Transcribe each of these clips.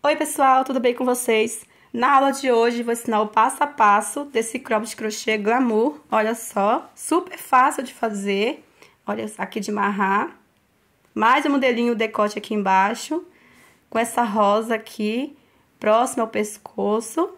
Oi pessoal, tudo bem com vocês? Na aula de hoje vou ensinar o passo a passo desse cropped de crochê glamour. Olha só, super fácil de fazer. Olha aqui de amarrar. Mais um modelinho decote aqui embaixo, com essa rosa aqui, próxima ao pescoço.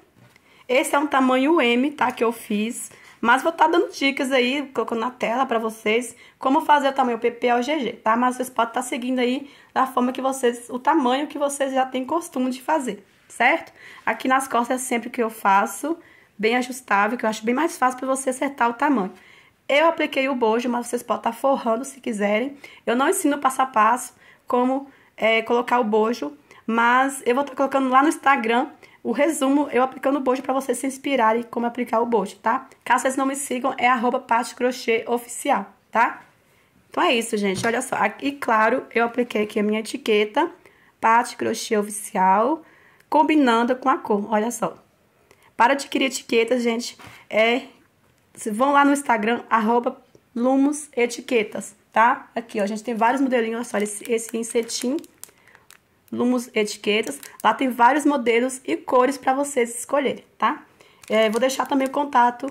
Esse é um tamanho M, tá, que eu fiz. Mas vou estar dando dicas aí, colocando na tela pra vocês, como fazer o tamanho PP ao GG, tá? Mas vocês podem estar seguindo aí da forma que vocês, o tamanho que vocês já têm costume de fazer, certo? Aqui nas costas é sempre que eu faço, bem ajustável, que eu acho bem mais fácil pra você acertar o tamanho. Eu apliquei o bojo, mas vocês podem estar forrando se quiserem. Eu não ensino passo a passo como colocar o bojo, mas eu vou estar colocando lá no Instagram o resumo, eu aplicando o bojo pra vocês se inspirarem como aplicar o bojo, tá? Caso vocês não me sigam, é @patecrochêoficial, tá? Então é isso, gente, olha só. E claro, eu apliquei aqui a minha etiqueta, Paty Crochê Oficial, combinando com a cor, olha só. Para adquirir etiquetas, gente, vão lá no Instagram, @LumosEtiquetas, tá? Aqui, ó, a gente tem vários modelinhos, olha só, esse em cetim. Lumos Etiquetas, lá tem vários modelos e cores para vocês escolherem, tá? Vou deixar também o contato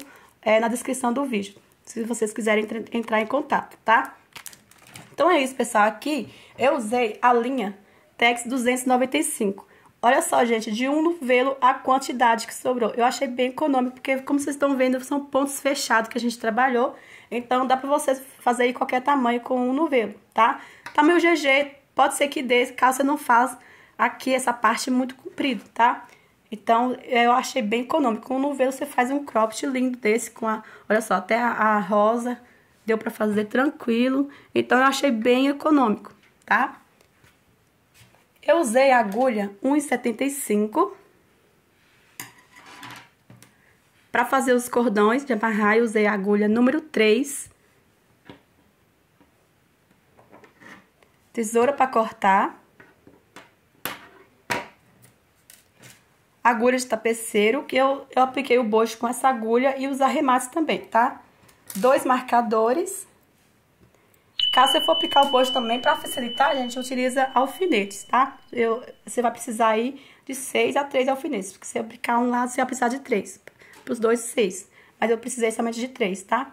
na descrição do vídeo, se vocês quiserem entrar em contato, tá? Então é isso, pessoal, aqui eu usei a linha Tex 295. Olha só, gente, de um novelo a quantidade que sobrou. Eu achei bem econômico, porque como vocês estão vendo, são pontos fechados que a gente trabalhou, então dá pra vocês fazer aí qualquer tamanho com um novelo, tá? Tamanho GG, pode ser que dê, caso você não faça aqui essa parte muito comprida, tá? Então, eu achei bem econômico. Com o novelo, você faz um cropped lindo desse com a... Olha só, até a rosa deu pra fazer tranquilo. Então, eu achei bem econômico, tá? Eu usei a agulha 1,75. Pra fazer os cordões de amarrar, eu usei a agulha número 3. Tesoura para cortar, agulha de tapeceiro, que eu apliquei o bojo com essa agulha e os arremates também, tá? 2 marcadores. Caso você for aplicar o bojo também, para facilitar, a gente utiliza alfinetes, tá? Você vai precisar aí de 6 a 3 alfinetes, porque se eu aplicar um lado, você vai precisar de 3, para os dois 6, mas eu precisei somente de 3, tá?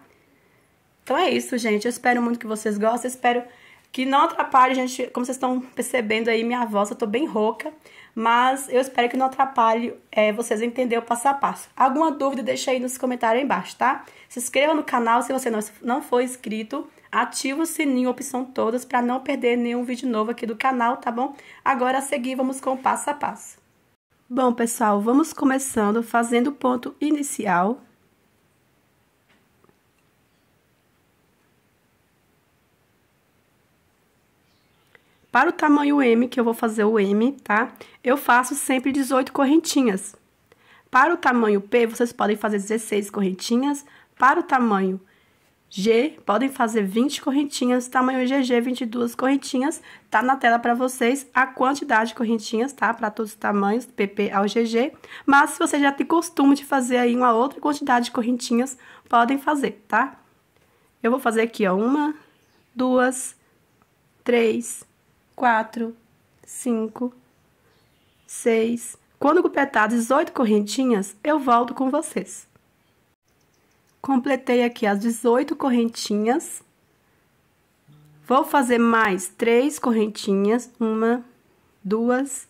Então é isso, gente, eu espero muito que vocês gostem, espero que não atrapalhe, gente, como vocês estão percebendo aí, minha voz, eu tô bem rouca, mas eu espero que não atrapalhe vocês entenderem o passo a passo. Alguma dúvida, deixa aí nos comentários aí embaixo, tá? Se inscreva no canal se você não for inscrito, ativa o sininho, opção todas, para não perder nenhum vídeo novo aqui do canal, tá bom? Agora, a seguir, vamos com o passo a passo. Bom, pessoal, vamos começando fazendo o ponto inicial. Para o tamanho M, que eu vou fazer o M, tá? Eu faço sempre 18 correntinhas. Para o tamanho P, vocês podem fazer 16 correntinhas. Para o tamanho G, podem fazer 20 correntinhas. Tamanho GG, 22 correntinhas. Tá na tela para vocês a quantidade de correntinhas, tá? Para todos os tamanhos, PP ao GG. Mas se você já tem costume de fazer aí uma outra quantidade de correntinhas, podem fazer, tá? Eu vou fazer aqui, ó, 1, 2, 3... 4, 5, 6. Quando completar 18 correntinhas, eu volto com vocês. Completei aqui as 18 correntinhas. Vou fazer mais 3 correntinhas. 1, 2,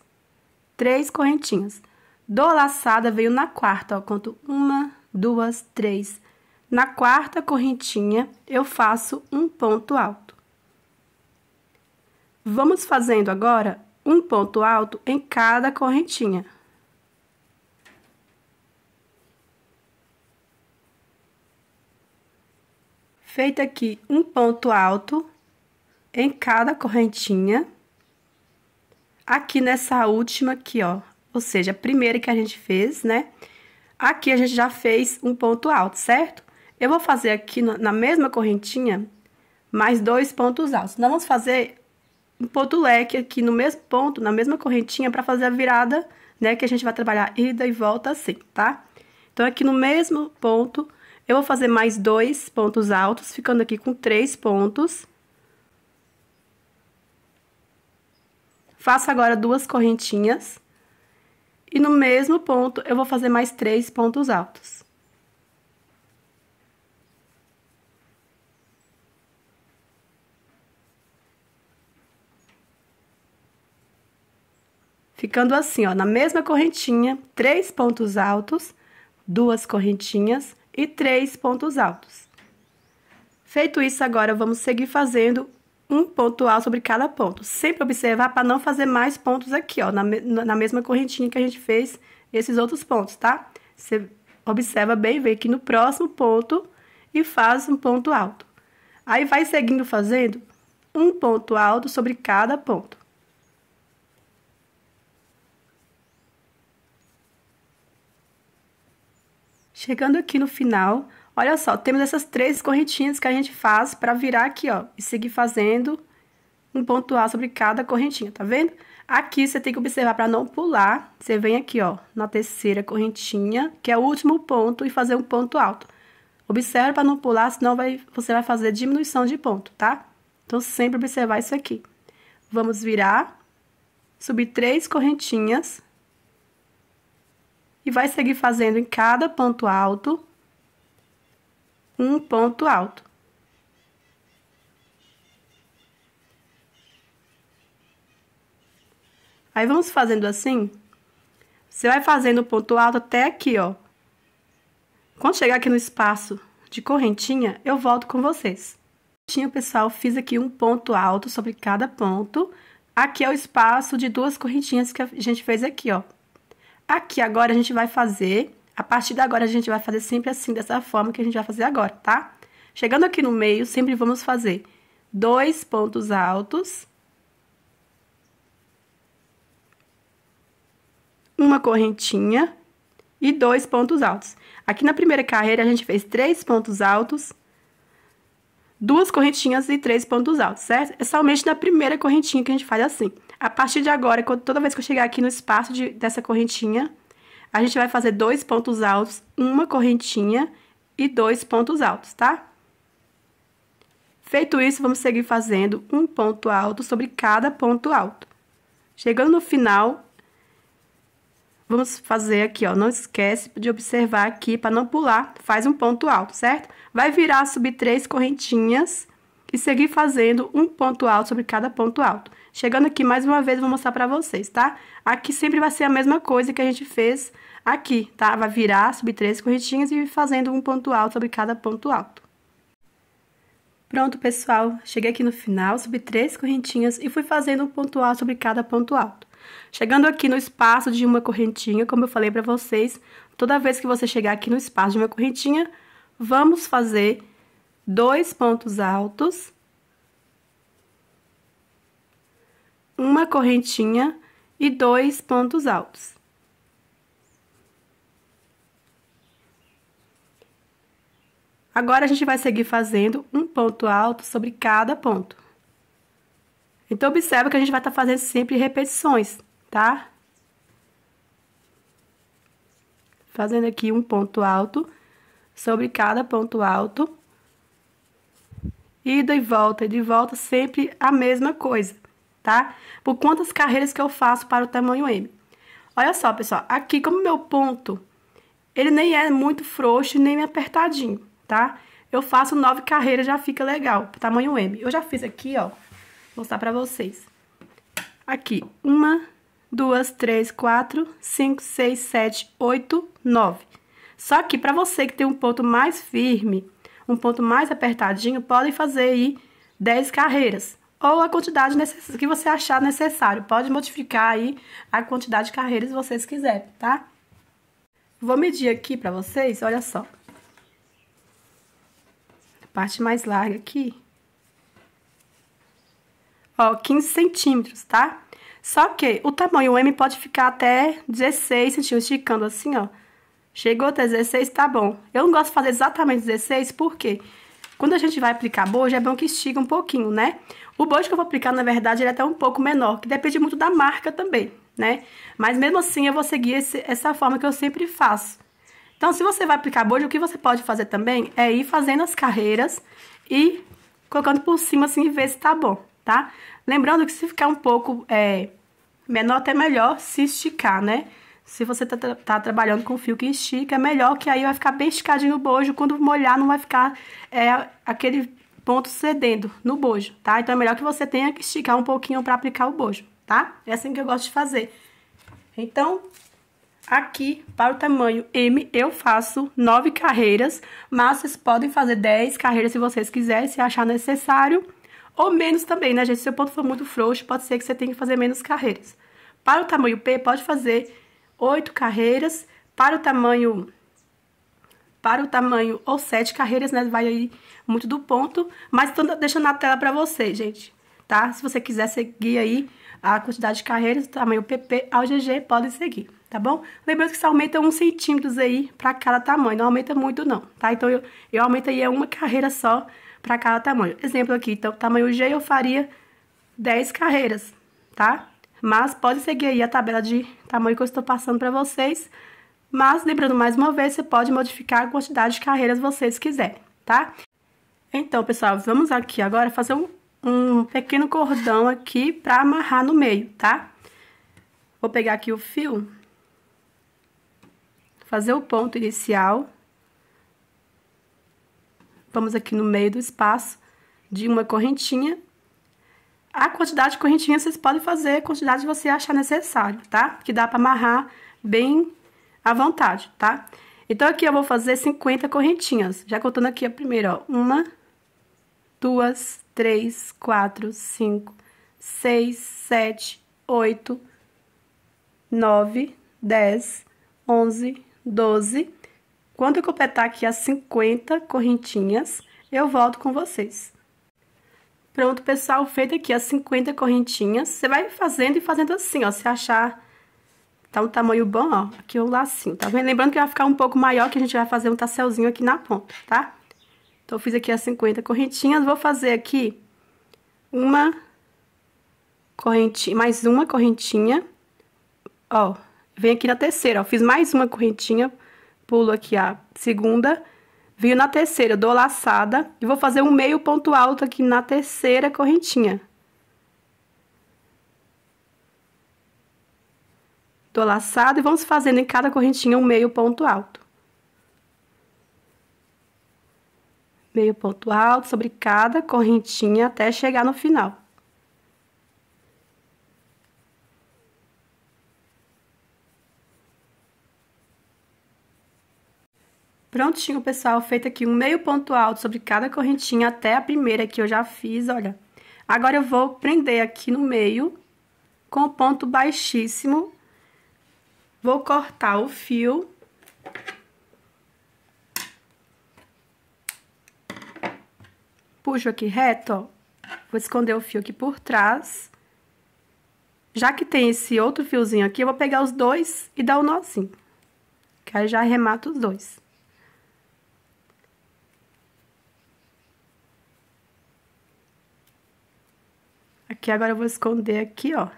3 correntinhas. Dou laçada, veio na quarta, ó. Conto 1, 2, 3. Na quarta correntinha, eu faço um ponto alto. Vamos fazendo agora um ponto alto em cada correntinha. Feito aqui um ponto alto em cada correntinha. Aqui nessa última aqui, ó, ou seja, a primeira que a gente fez, né? Aqui a gente já fez um ponto alto, certo? Eu vou fazer aqui na mesma correntinha mais 2 pontos altos. Nós vamos fazer um ponto leque aqui no mesmo ponto, na mesma correntinha, para fazer a virada, né? Que a gente vai trabalhar ida e volta assim, tá? Então, aqui no mesmo ponto, eu vou fazer mais 2 pontos altos, ficando aqui com 3 pontos. Faço agora 2 correntinhas. E no mesmo ponto, eu vou fazer mais 3 pontos altos. Ficando assim, ó, na mesma correntinha, 3 pontos altos, 2 correntinhas e 3 pontos altos. Feito isso, agora vamos seguir fazendo um ponto alto sobre cada ponto. Sempre observar para não fazer mais pontos aqui, ó, na mesma correntinha que a gente fez esses outros pontos, tá? Você observa bem, vem aqui no próximo ponto e faz um ponto alto. Aí, vai seguindo fazendo um ponto alto sobre cada ponto. Chegando aqui no final, olha só, temos essas 3 correntinhas que a gente faz para virar aqui, ó, e seguir fazendo um ponto alto sobre cada correntinha, tá vendo? Aqui você tem que observar para não pular, você vem aqui, ó, na terceira correntinha, que é o último ponto, e fazer um ponto alto. Observa para não pular, senão você vai fazer diminuição de ponto, tá? Então, sempre observar isso aqui. Vamos virar, subir 3 correntinhas. E vai seguir fazendo em cada ponto alto, um ponto alto. Aí, vamos fazendo assim. Você vai fazendo o ponto alto até aqui, ó. Quando chegar aqui no espaço de correntinha, eu volto com vocês. Pessoal, fiz aqui um ponto alto sobre cada ponto. Aqui é o espaço de 2 correntinhas que a gente fez aqui, ó. Aqui agora a gente vai fazer, a partir de agora a gente vai fazer sempre assim, dessa forma que a gente vai fazer agora, tá? Chegando aqui no meio, sempre vamos fazer 2 pontos altos, uma correntinha e 2 pontos altos. Aqui na primeira carreira a gente fez 3 pontos altos, 2 correntinhas e 3 pontos altos, certo? É somente na primeira correntinha que a gente faz assim. A partir de agora, toda vez que eu chegar aqui no espaço dessa correntinha, a gente vai fazer 2 pontos altos, uma correntinha e 2 pontos altos, tá? Feito isso, vamos seguir fazendo um ponto alto sobre cada ponto alto. Chegando no final, vamos fazer aqui, ó, não esquece de observar aqui para não pular, faz um ponto alto, certo? Vai virar, subir 3 correntinhas e seguir fazendo um ponto alto sobre cada ponto alto. Chegando aqui, mais uma vez, eu vou mostrar pra vocês, tá? Aqui sempre vai ser a mesma coisa que a gente fez aqui, tá? Vai virar, subir 3 correntinhas e fazendo um ponto alto sobre cada ponto alto. Pronto, pessoal. Cheguei aqui no final, subi 3 correntinhas e fui fazendo um ponto alto sobre cada ponto alto. Chegando aqui no espaço de uma correntinha, como eu falei pra vocês, toda vez que você chegar aqui no espaço de uma correntinha, vamos fazer 2 pontos altos, uma correntinha e 2 pontos altos. Agora, a gente vai seguir fazendo um ponto alto sobre cada ponto. Então, observa que a gente vai estar fazendo sempre repetições, tá? Fazendo aqui um ponto alto sobre cada ponto alto. Ida e de volta, sempre a mesma coisa, tá? Por quantas carreiras que eu faço para o tamanho M. Olha só, pessoal, aqui como meu ponto, ele nem é muito frouxo, nem apertadinho, tá? Eu faço 9 carreiras, já fica legal, pro tamanho M. Eu já fiz aqui, ó, vou mostrar pra vocês. Aqui, 1, 2, 3, 4, 5, 6, 7, 8, 9. Só que pra você que tem um ponto mais firme, um ponto mais apertadinho, podem fazer aí 10 carreiras. Ou a quantidade que você achar necessário. Pode modificar aí a quantidade de carreiras que vocês quiserem, tá? Vou medir aqui pra vocês, olha só. A parte mais larga aqui. Ó, 15 centímetros, tá? Só que o tamanho M pode ficar até 16 centímetros, esticando assim, ó. Chegou até 16, tá bom. Eu não gosto de fazer exatamente 16, porque quando a gente vai aplicar bojo, é bom que estica um pouquinho, né? O bojo que eu vou aplicar, na verdade, ele é até um pouco menor, que depende muito da marca também, né? Mas mesmo assim, eu vou seguir essa forma que eu sempre faço. Então, se você vai aplicar bojo, o que você pode fazer também é ir fazendo as carreiras e colocando por cima, assim, e ver se tá bom, tá? Lembrando que se ficar um pouco menor, até melhor se esticar, né? Se você tá trabalhando com fio que estica, é melhor que aí vai ficar bem esticadinho o bojo. Quando molhar, não vai ficar aquele ponto cedendo no bojo, tá? Então, é melhor que você tenha que esticar um pouquinho pra aplicar o bojo, tá? É assim que eu gosto de fazer. Então, aqui, para o tamanho M, eu faço 9 carreiras, mas vocês podem fazer 10 carreiras se vocês quiserem, se achar necessário, ou menos também, né, gente? Se o ponto for muito frouxo, pode ser que você tenha que fazer menos carreiras. Para o tamanho P, pode fazer 8 carreiras, para o tamanho ou 7 carreiras, né, vai aí muito do ponto, mas tô deixando na tela pra vocês, gente, tá? Se você quiser seguir aí a quantidade de carreiras, o tamanho PP ao GG, pode seguir, tá bom? Lembrando que isso aumenta 1 centímetro aí pra cada tamanho, não aumenta muito não, tá? Então, eu aumento aí uma carreira só pra cada tamanho. Exemplo aqui, então, tamanho G eu faria 10 carreiras, tá? Mas pode seguir aí a tabela de tamanho que eu estou passando pra vocês. Mas, lembrando mais uma vez, você pode modificar a quantidade de carreiras vocês quiserem, tá? Então, pessoal, vamos aqui agora fazer um pequeno cordão aqui pra amarrar no meio, tá? Vou pegar aqui o fio, fazer o ponto inicial. Vamos aqui no meio do espaço de uma correntinha. A quantidade de correntinha vocês podem fazer a quantidade que você achar necessário, tá? Que dá pra amarrar bem à vontade, tá? Então, aqui eu vou fazer 50 correntinhas. Já contando aqui a primeira, ó. 1, 2, 3, 4, 5, 6, 7, 8, 9, 10, 11, 12. Quando eu completar aqui as 50 correntinhas, eu volto com vocês. Pronto, pessoal, feito aqui as 50 correntinhas, você vai fazendo e fazendo assim, ó, se achar tá um tamanho bom, ó, aqui o lacinho, tá vendo? Lembrando que vai ficar um pouco maior, que a gente vai fazer um tasselzinho aqui na ponta, tá? Então, eu fiz aqui as 50 correntinhas, vou fazer aqui uma correntinha, mais uma correntinha, ó, vem aqui na terceira, ó, fiz mais uma correntinha, pulo aqui a segunda, venho na terceira, dou laçada e vou fazer um meio ponto alto aqui na terceira correntinha. Dou laçada e vamos fazendo em cada correntinha um meio ponto alto. Meio ponto alto sobre cada correntinha até chegar no final. Prontinho, pessoal, feito aqui um meio ponto alto sobre cada correntinha até a primeira que eu já fiz, olha. Agora, eu vou prender aqui no meio com o ponto baixíssimo. Vou cortar o fio. Puxo aqui reto, ó. Vou esconder o fio aqui por trás. Já que tem esse outro fiozinho aqui, eu vou pegar os dois e dar o nozinho. Que aí já arremato os dois. Aqui agora eu vou esconder aqui, ó.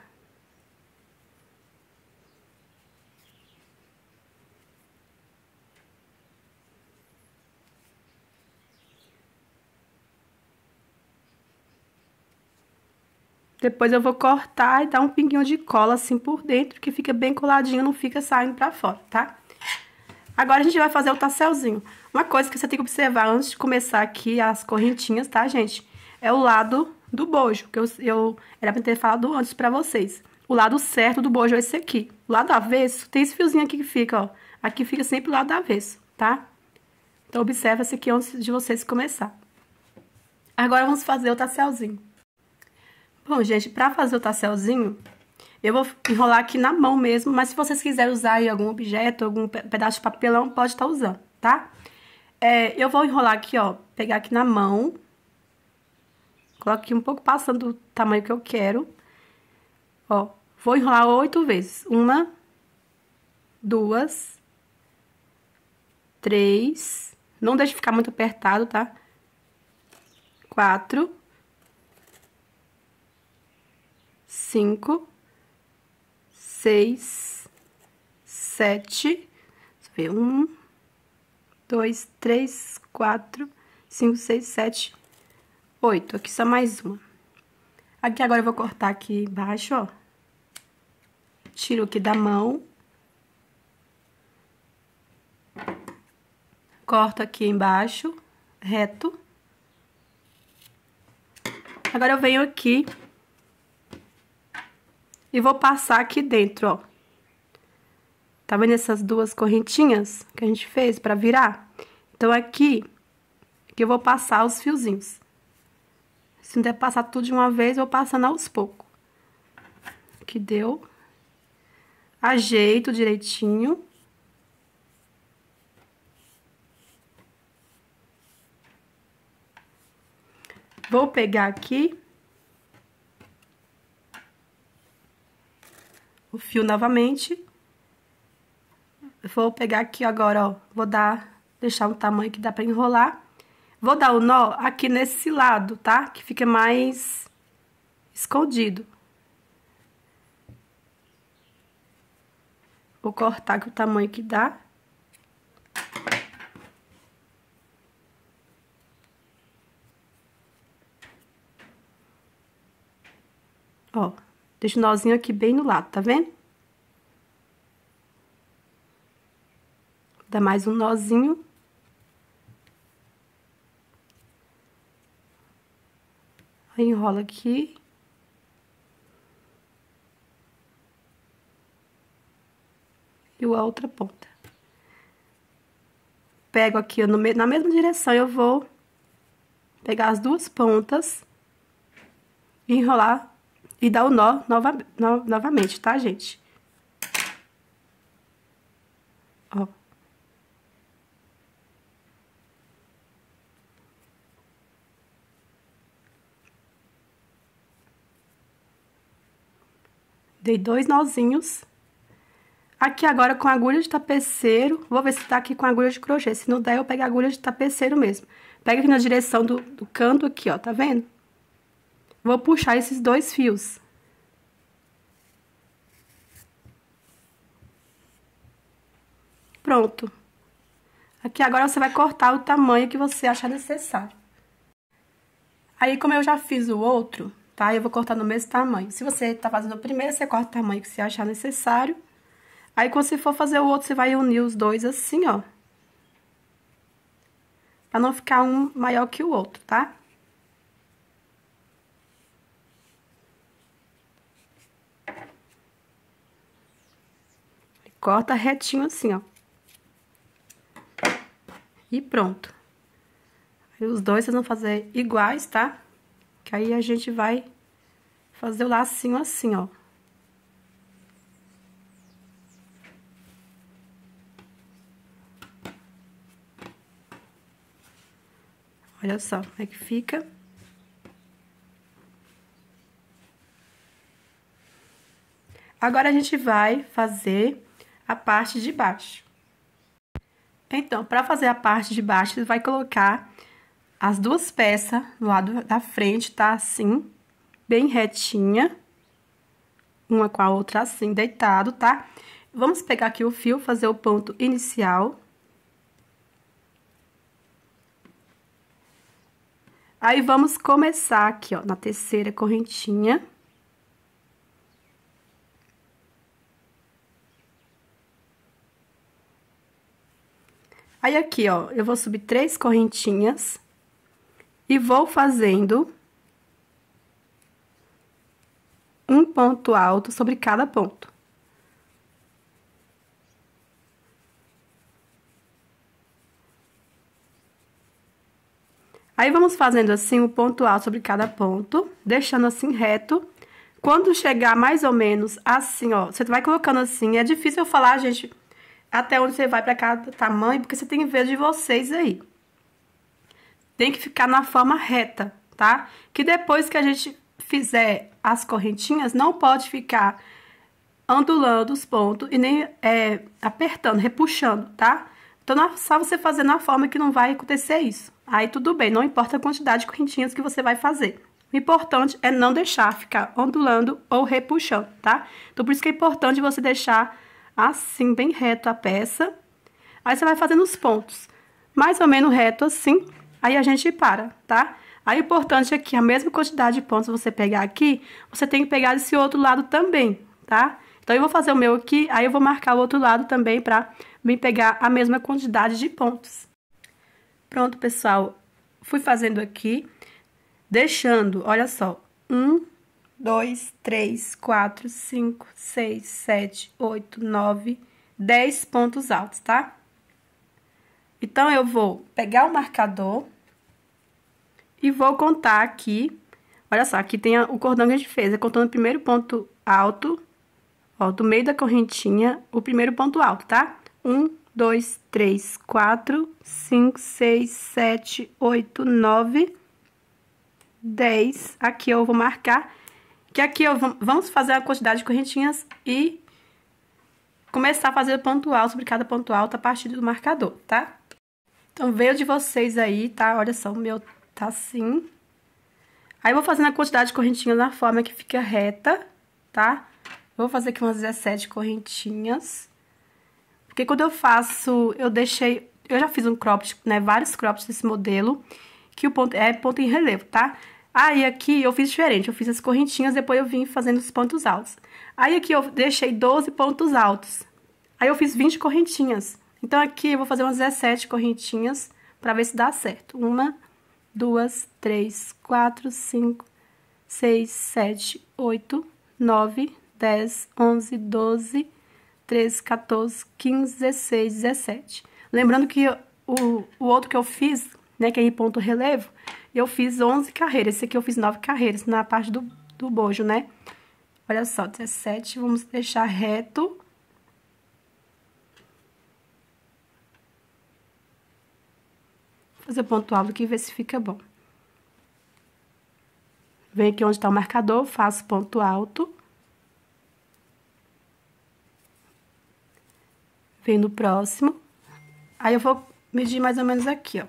Depois eu vou cortar e dar um pinguinho de cola assim por dentro, que fica bem coladinho, não fica saindo pra fora, tá? Agora a gente vai fazer o tasselzinho. Uma coisa que você tem que observar antes de começar aqui as correntinhas, tá, gente? É o lado do bojo, que eu era pra ter falado antes pra vocês. O lado certo do bojo é esse aqui. O lado avesso, tem esse fiozinho aqui que fica, ó. Aqui fica sempre o lado avesso, tá? Então, observa esse aqui antes de vocês começar. Agora, vamos fazer o tasselzinho. Bom, gente, pra fazer o tasselzinho, eu vou enrolar aqui na mão mesmo, mas se vocês quiserem usar aí algum objeto, algum pedaço de papelão, pode estar usando, tá? Eu vou enrolar aqui, ó, pegar aqui na mão, coloco aqui um pouco passando do tamanho que eu quero, ó, vou enrolar 8 vezes. 1, 2, 3, não deixe ficar muito apertado, tá? 4, 5, 6, 7, deixa eu ver, 1, 2, 3, 4, 5, 6, 7, 8. Aqui só mais uma. Aqui agora eu vou cortar aqui embaixo, ó. Tiro aqui da mão. Corto aqui embaixo, reto. Agora eu venho aqui e vou passar aqui dentro, ó. Tá vendo essas duas correntinhas que a gente fez pra virar? Então, aqui eu vou passar os fiozinhos. Se não der passar tudo de uma vez, eu vou passando aos poucos. Aqui deu. Ajeito direitinho. Vou pegar aqui o fio novamente. Vou pegar aqui agora, ó, deixar um tamanho que dá pra enrolar. Vou dar o nó aqui nesse lado, tá? Que fica mais escondido. Vou cortar aqui o tamanho que dá. Ó, deixa o nozinho aqui bem no lado, tá vendo? Dá mais um nozinho. Aí enrola aqui. E a outra ponta. Pego aqui, na mesma direção, eu vou pegar as duas pontas, enrolar e dar o nó novamente, tá, gente? Ó. Dei 2 nozinhos. Aqui agora com agulha de tapeceiro, vou ver se tá aqui com agulha de crochê. Se não der, eu pego a agulha de tapeceiro mesmo. Pega aqui na direção do canto aqui, ó, tá vendo? Vou puxar esses 2 fios. Pronto. Aqui agora você vai cortar o tamanho que você achar necessário. Aí, como eu já fiz o outro, tá? Eu vou cortar no mesmo tamanho. Se você tá fazendo o primeiro, você corta o tamanho que você achar necessário. Aí, quando você for fazer o outro, você vai unir os dois assim, ó. Pra não ficar um maior que o outro, tá? Corta retinho assim, ó. E pronto. Aí, os dois vocês vão fazer iguais, tá? Que aí a gente vai fazer o lacinho assim, ó. Olha só como é que fica. Agora, a gente vai fazer a parte de baixo. Então, para fazer a parte de baixo, você vai colocar as duas peças no lado da frente, tá? Assim, bem retinha. Uma com a outra assim, deitado, tá? Vamos pegar aqui o fio, fazer o ponto inicial. Aí, vamos começar aqui, ó, na terceira correntinha. Aí, aqui, ó, eu vou subir 3 correntinhas e vou fazendo um ponto alto sobre cada ponto. Aí, vamos fazendo assim um ponto alto sobre cada ponto, deixando assim reto. Quando chegar mais ou menos assim, ó, você vai colocando assim. É difícil eu falar, gente, até onde você vai pra cada tamanho, porque você tem que ver de vocês aí. Tem que ficar na forma reta, tá? Que depois que a gente fizer as correntinhas, não pode ficar ondulando os pontos e nem apertando, repuxando, tá? Então, é só você fazer na forma que não vai acontecer isso. Aí, tudo bem, não importa a quantidade de correntinhas que você vai fazer. O importante é não deixar ficar ondulando ou repuxando, tá? Então, por isso que é importante você deixar assim, bem reto a peça. Aí, você vai fazendo os pontos, mais ou menos reto assim, aí a gente para, tá? Aí, o importante é que a mesma quantidade de pontos você pegar aqui, você tem que pegar desse outro lado também, tá? Então, eu vou fazer o meu aqui, aí eu vou marcar o outro lado também pra me pegar a mesma quantidade de pontos. Pronto, pessoal. Fui fazendo aqui, deixando, olha só, 1, 2, 3, 4, 5, 6, 7, 8, 9, 10 pontos altos, tá? Então, eu vou pegar o marcador e vou contar aqui. Olha só, aqui tem o cordão que a gente fez. É contando o primeiro ponto alto, ó, do meio da correntinha, o primeiro ponto alto, tá? 1, 2, 3, 4, 5, 6, 7, 8, 9, 10. Aqui eu vou marcar, que aqui vamos fazer a quantidade de correntinhas e começar a fazer o ponto alto sobre cada ponto alto a partir do marcador, tá? Então, veio de vocês aí, tá? Olha só, o meu tá assim. Aí, eu vou fazendo a quantidade de correntinhas na forma que fica reta, tá? Vou fazer aqui umas 17 correntinhas. Porque quando eu faço, eu já fiz um cropped, né? Vários croppeds desse modelo, que o ponto é ponto em relevo, tá? Aí, aqui eu fiz diferente, eu fiz as correntinhas, depois eu vim fazendo os pontos altos. Aí, aqui eu deixei 12 pontos altos. Aí, eu fiz 20 correntinhas. Então, aqui eu vou fazer umas 17 correntinhas pra ver se dá certo. 1, 2, 3, 4, 5, 6, 7, 8, 9, 10, 11, 12, 13, 14, 15, 16, 17. Lembrando que o outro que eu fiz, né, que é em ponto relevo, eu fiz 11 carreiras. Esse aqui eu fiz 9 carreiras na parte do bojo, né? Olha só, 17, vamos deixar reto. Fazer ponto alto aqui e ver se fica bom. Venho aqui onde tá o marcador, faço ponto alto. Venho no próximo. Aí, eu vou medir mais ou menos aqui, ó.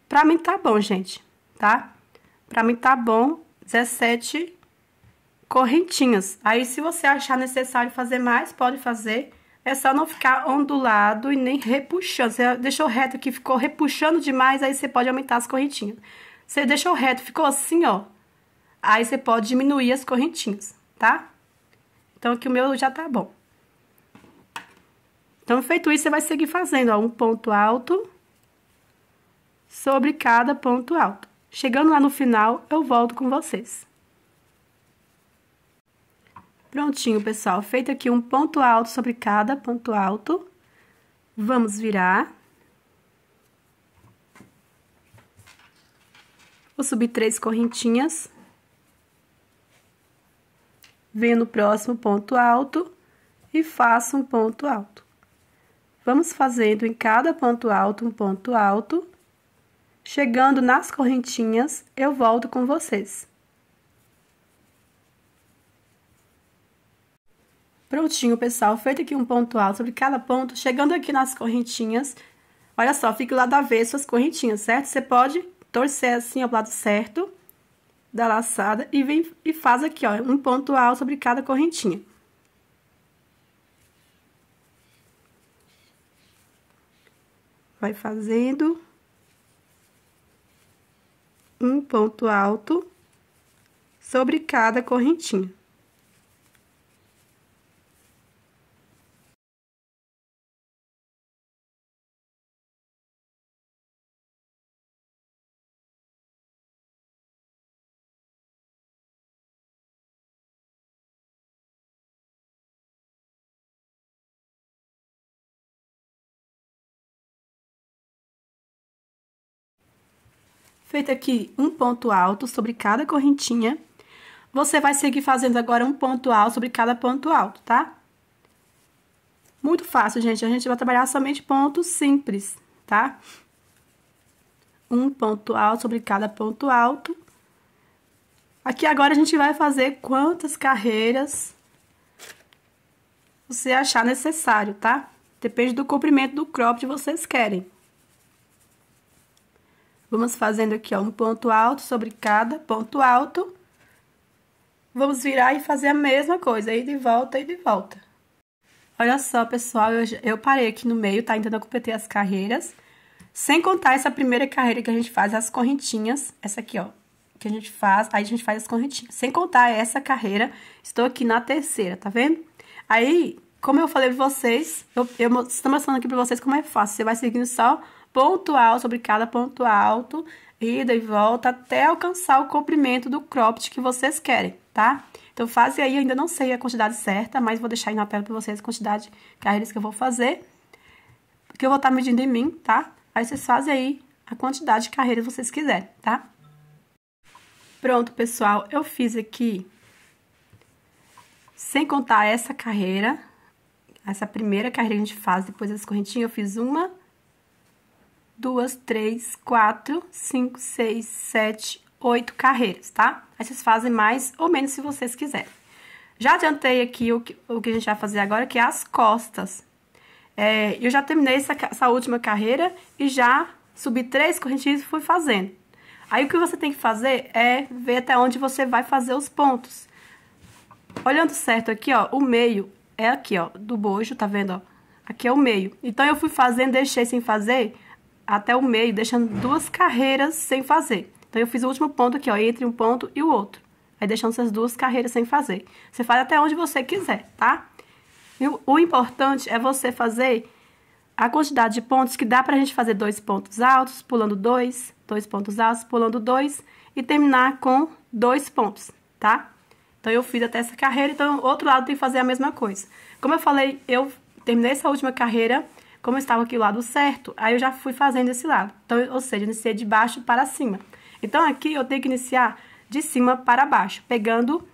Pra mim tá bom, gente, tá? Pra mim tá bom 17 correntinhas. Aí, se você achar necessário fazer mais, pode fazer. É só não ficar ondulado e nem repuxando. Você deixou reto aqui, ficou repuxando demais, aí você pode aumentar as correntinhas. Você deixou reto, ficou assim, ó. Aí, você pode diminuir as correntinhas, tá? Então, aqui o meu já tá bom. Então, feito isso, você vai seguir fazendo, ó, um ponto alto sobre cada ponto alto. Chegando lá no final, eu volto com vocês. Prontinho, pessoal. Feito aqui um ponto alto sobre cada ponto alto. Vamos virar. Vou subir 3 correntinhas. Venho no próximo ponto alto e faço um ponto alto. Vamos fazendo em cada ponto alto um ponto alto. Chegando nas correntinhas, eu volto com vocês. Prontinho, pessoal, feito aqui um ponto alto sobre cada ponto, chegando aqui nas correntinhas, olha só, fica lá do avesso as correntinhas, certo? Você pode torcer assim, ó, pro lado certo da laçada e vem e faz aqui, ó, um ponto alto sobre cada correntinha. Vai fazendo um ponto alto sobre cada correntinha. Feito aqui um ponto alto sobre cada correntinha, você vai seguir fazendo agora um ponto alto sobre cada ponto alto, tá? Muito fácil, gente. A gente vai trabalhar somente pontos simples, tá? Um ponto alto sobre cada ponto alto. Aqui agora a gente vai fazer quantas carreiras você achar necessário, tá? Depende do comprimento do cropped que vocês querem. Vamos fazendo aqui, ó, um ponto alto sobre cada ponto alto. Vamos virar e fazer a mesma coisa, ida e volta, ida e volta. Olha só, pessoal, eu parei aqui no meio, tá? Então, eu completei as carreiras. Sem contar essa primeira carreira que a gente faz, as correntinhas. Essa aqui, ó, que a gente faz, aí a gente faz as correntinhas. Sem contar essa carreira, estou aqui na terceira, tá vendo? Aí, como eu falei pra vocês, eu estou mostrando aqui pra vocês como é fácil. Você vai seguindo só ponto alto sobre cada ponto alto, ida e volta, até alcançar o comprimento do cropped que vocês querem, tá? Então, fazem aí, eu ainda não sei a quantidade certa, mas vou deixar aí na tela pra vocês a quantidade de carreiras que eu vou fazer, que eu vou estar medindo em mim, tá? Aí, vocês fazem aí a quantidade de carreiras que vocês quiserem, tá? Pronto, pessoal, eu fiz aqui, sem contar essa carreira, essa primeira carreira que a gente faz depois das correntinhas, eu fiz 1, 2, 3, 4, 5, 6, 7, 8 carreiras, tá? Aí vocês fazem mais ou menos se vocês quiserem. Já adiantei aqui o que a gente vai fazer agora, que é as costas. Eu já terminei essa última carreira e já subi 3 correntinhas e fui fazendo. Aí, o que você tem que fazer é ver até onde você vai fazer os pontos. Olhando certo aqui, ó, o meio é aqui, ó, do bojo, tá vendo, ó? Aqui é o meio. Então, eu fui fazendo, deixei sem fazer até o meio, deixando 2 carreiras sem fazer. Então, eu fiz o último ponto aqui, ó, entre um ponto e o outro. Aí, deixando essas 2 carreiras sem fazer. Você faz até onde você quiser, tá? E o importante é você fazer a quantidade de pontos que dá pra gente fazer 2 pontos altos, pulando 2, 2 pontos altos, pulando 2 e terminar com 2 pontos, tá? Então, eu fiz até essa carreira, então, o outro lado tem que fazer a mesma coisa. Como eu falei, eu terminei essa última carreira, como eu estava aqui do lado certo, aí eu já fui fazendo esse lado. Então, ou seja, eu iniciei de baixo para cima. Então, aqui eu tenho que iniciar de cima para baixo, pegando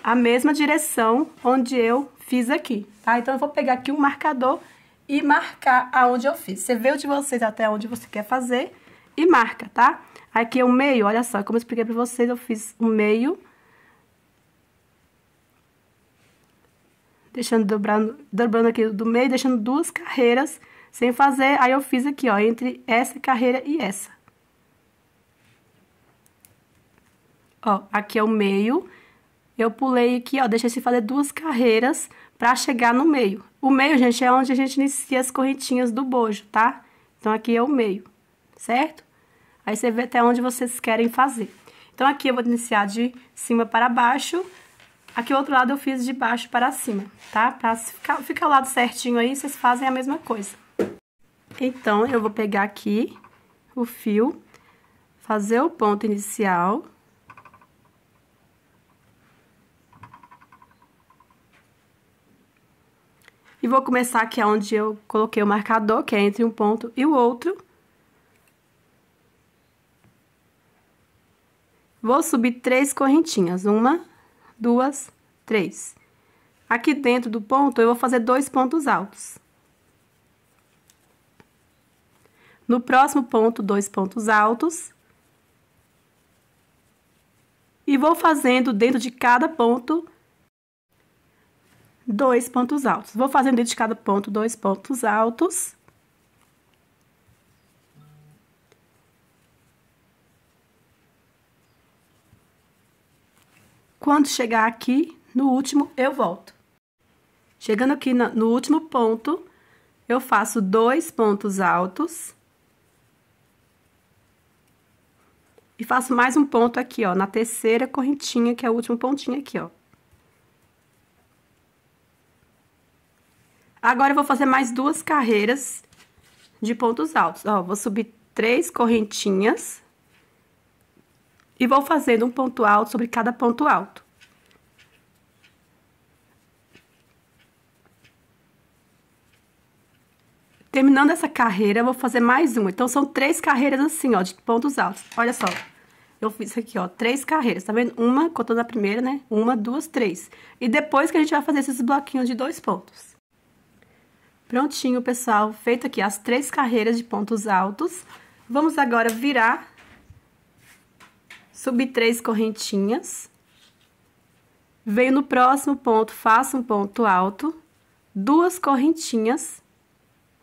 a mesma direção onde eu fiz aqui, tá? Então, eu vou pegar aqui um marcador e marcar aonde eu fiz. Você vê o de vocês até onde você quer fazer e marca, tá? Aqui é o meio, olha só, como eu expliquei pra vocês, eu fiz o meio, deixando, dobrando aqui do meio, deixando 2 carreiras sem fazer. Aí, eu fiz aqui, ó, entre essa carreira e essa. Ó, aqui é o meio. Eu pulei aqui, ó, deixei de fazer 2 carreiras pra chegar no meio. O meio, gente, é onde a gente inicia as correntinhas do bojo, tá? Então, aqui é o meio, certo? Aí, você vê até onde vocês querem fazer. Então, aqui eu vou iniciar de cima para baixo. Aqui, o outro lado, eu fiz de baixo para cima, tá? Pra ficar o lado certinho aí, vocês fazem a mesma coisa. Então, eu vou pegar aqui o fio, fazer o ponto inicial. E vou começar aqui onde eu coloquei o marcador, que é entre um ponto e o outro. Vou subir 3 correntinhas. 1, 2, 3. Aqui dentro do ponto, eu vou fazer 2 pontos altos. No próximo ponto, 2 pontos altos. E vou fazendo dentro de cada ponto 2 pontos altos. Vou fazendo dentro de cada ponto 2 pontos altos. Quando chegar aqui, no último, eu volto. Chegando aqui no último ponto, eu faço 2 pontos altos. E faço mais um ponto aqui, ó, na terceira correntinha, que é o último pontinho aqui, ó. Agora, eu vou fazer mais 2 carreiras de pontos altos. Ó, vou subir 3 correntinhas e vou fazendo um ponto alto sobre cada ponto alto. Terminando essa carreira, eu vou fazer mais uma. Então, são 3 carreiras assim, ó, de pontos altos. Olha só, eu fiz aqui, ó, 3 carreiras, tá vendo? Uma, contando a primeira, né? 1, 2, 3. E depois que a gente vai fazer esses bloquinhos de 2 pontos. Prontinho, pessoal. Feito aqui as 3 carreiras de pontos altos. Vamos agora virar. Subir 3 correntinhas. Venho no próximo ponto, faço um ponto alto. 2 correntinhas.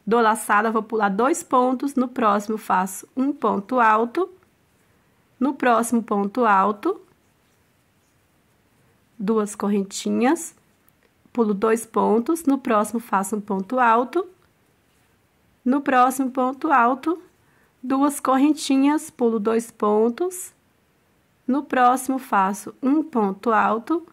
Dou laçada, vou pular 2 pontos. No próximo, faço um ponto alto. No próximo ponto alto. 2 correntinhas. Pulo 2 pontos, no próximo faço um ponto alto, no próximo ponto alto, 2 correntinhas, pulo 2 pontos, no próximo faço um ponto alto,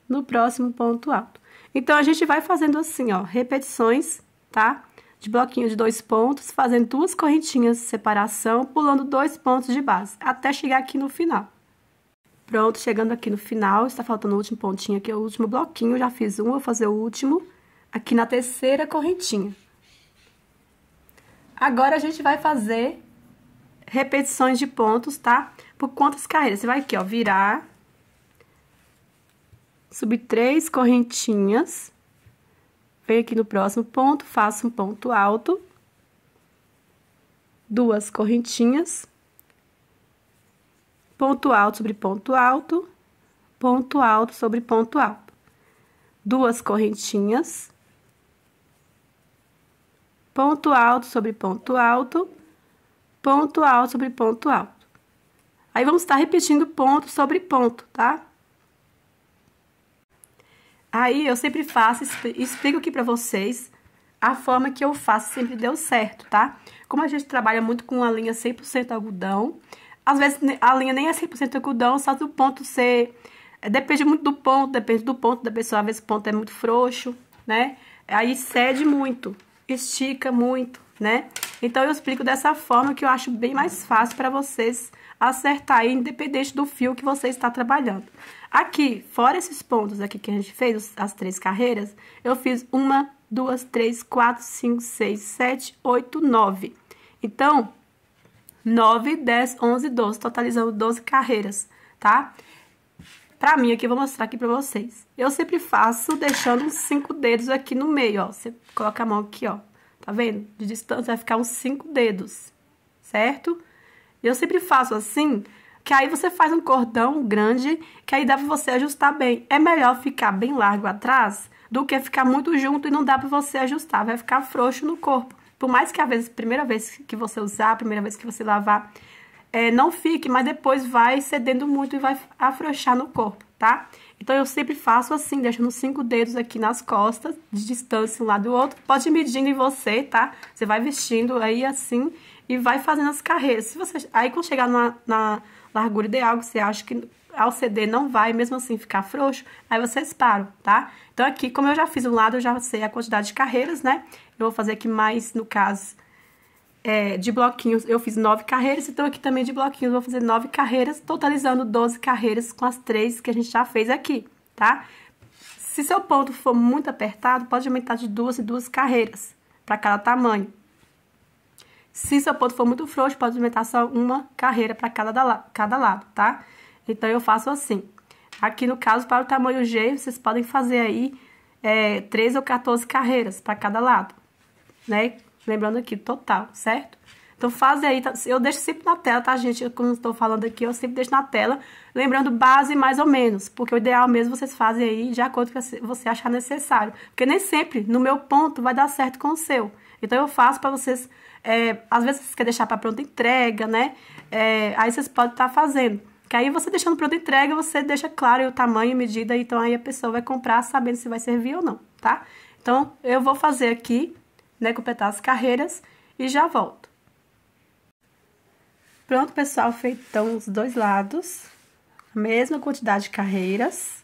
no próximo ponto alto. Então, a gente vai fazendo assim, ó, repetições, tá? De bloquinho de 2 pontos, fazendo 2 correntinhas de separação, pulando 2 pontos de base, até chegar aqui no final. Pronto, chegando aqui no final, está faltando o último pontinho aqui, o último bloquinho, já fiz um, vou fazer o último aqui na terceira correntinha. Agora, a gente vai fazer repetições de pontos, tá? Por quantas carreiras? Você vai aqui, ó, virar, subir 3 correntinhas, vem aqui no próximo ponto, faço um ponto alto, 2 correntinhas, ponto alto sobre ponto alto sobre ponto alto, 2 correntinhas, ponto alto sobre ponto alto sobre ponto alto. Aí, vamos estar repetindo ponto sobre ponto, tá? Aí, eu sempre faço, explico aqui pra vocês a forma que eu faço, sempre deu certo, tá? Como a gente trabalha muito com a linha 100% algodão, às vezes a linha nem é 100% algodão, só do ponto ser... Depende muito do ponto, depende do ponto da pessoa, às vezes o ponto é muito frouxo, né? Aí cede muito, estica muito, né? Então, eu explico dessa forma que eu acho bem mais fácil para vocês acertar, independente do fio que você está trabalhando. Aqui, fora esses pontos aqui que a gente fez, as 3 carreiras, eu fiz 1, 2, 3, 4, 5, 6, 7, 8, 9. Então, 9, 10, 11, 12, totalizando 12 carreiras, tá? Pra mim, aqui, eu vou mostrar aqui pra vocês. Eu sempre faço deixando uns 5 dedos aqui no meio, ó. Você coloca a mão aqui, ó. Tá vendo? De distância vai ficar uns 5 dedos, certo? Eu sempre faço assim, que aí você faz um cordão grande, que aí dá pra você ajustar bem. É melhor ficar bem largo atrás do que ficar muito junto e não dá pra você ajustar. Vai ficar frouxo no corpo. Por mais que, às vezes, primeira vez que você usar, primeira vez que você lavar, não fique, mas depois vai cedendo muito e vai afrouxar no corpo, tá? Então, eu sempre faço assim, deixando 5 dedos aqui nas costas, de distância um lado do outro. Pode ir medindo em você, tá? Você vai vestindo aí assim e vai fazendo as carreiras. Se você, aí, quando chegar na largura ideal, que você acha que ao ceder não vai, mesmo assim, ficar frouxo, aí vocês param, tá? Então, aqui, como eu já fiz um lado, eu já sei a quantidade de carreiras, né? Eu vou fazer aqui mais, no caso, de bloquinhos, eu fiz 9 carreiras, então aqui também de bloquinhos eu vou fazer 9 carreiras, totalizando 12 carreiras com as 3 que a gente já fez aqui, tá? Se seu ponto for muito apertado, pode aumentar de 2 em 2 carreiras, para cada tamanho. Se seu ponto for muito frouxo, pode aumentar só 1 carreira para cada lado, tá? Então, eu faço assim. Aqui, no caso, para o tamanho G, vocês podem fazer aí 13 ou 14 carreiras para cada lado, né? Lembrando aqui, total, certo? Então, faz aí, eu deixo sempre na tela, tá, gente? Quando estou falando aqui, eu sempre deixo na tela, lembrando base mais ou menos, porque o ideal mesmo vocês fazem aí de acordo com o que você achar necessário. Porque nem sempre, no meu ponto, vai dar certo com o seu. Então, eu faço para vocês, às vezes vocês querem deixar para pronta entrega, né? Aí vocês podem estar fazendo. Que aí você deixando pronta entrega, você deixa claro o tamanho e medida, então aí a pessoa vai comprar sabendo se vai servir ou não, tá? Então, eu vou fazer aqui, né, completar as carreiras e já volto. Pronto, pessoal, feito então os 2 lados, a mesma quantidade de carreiras.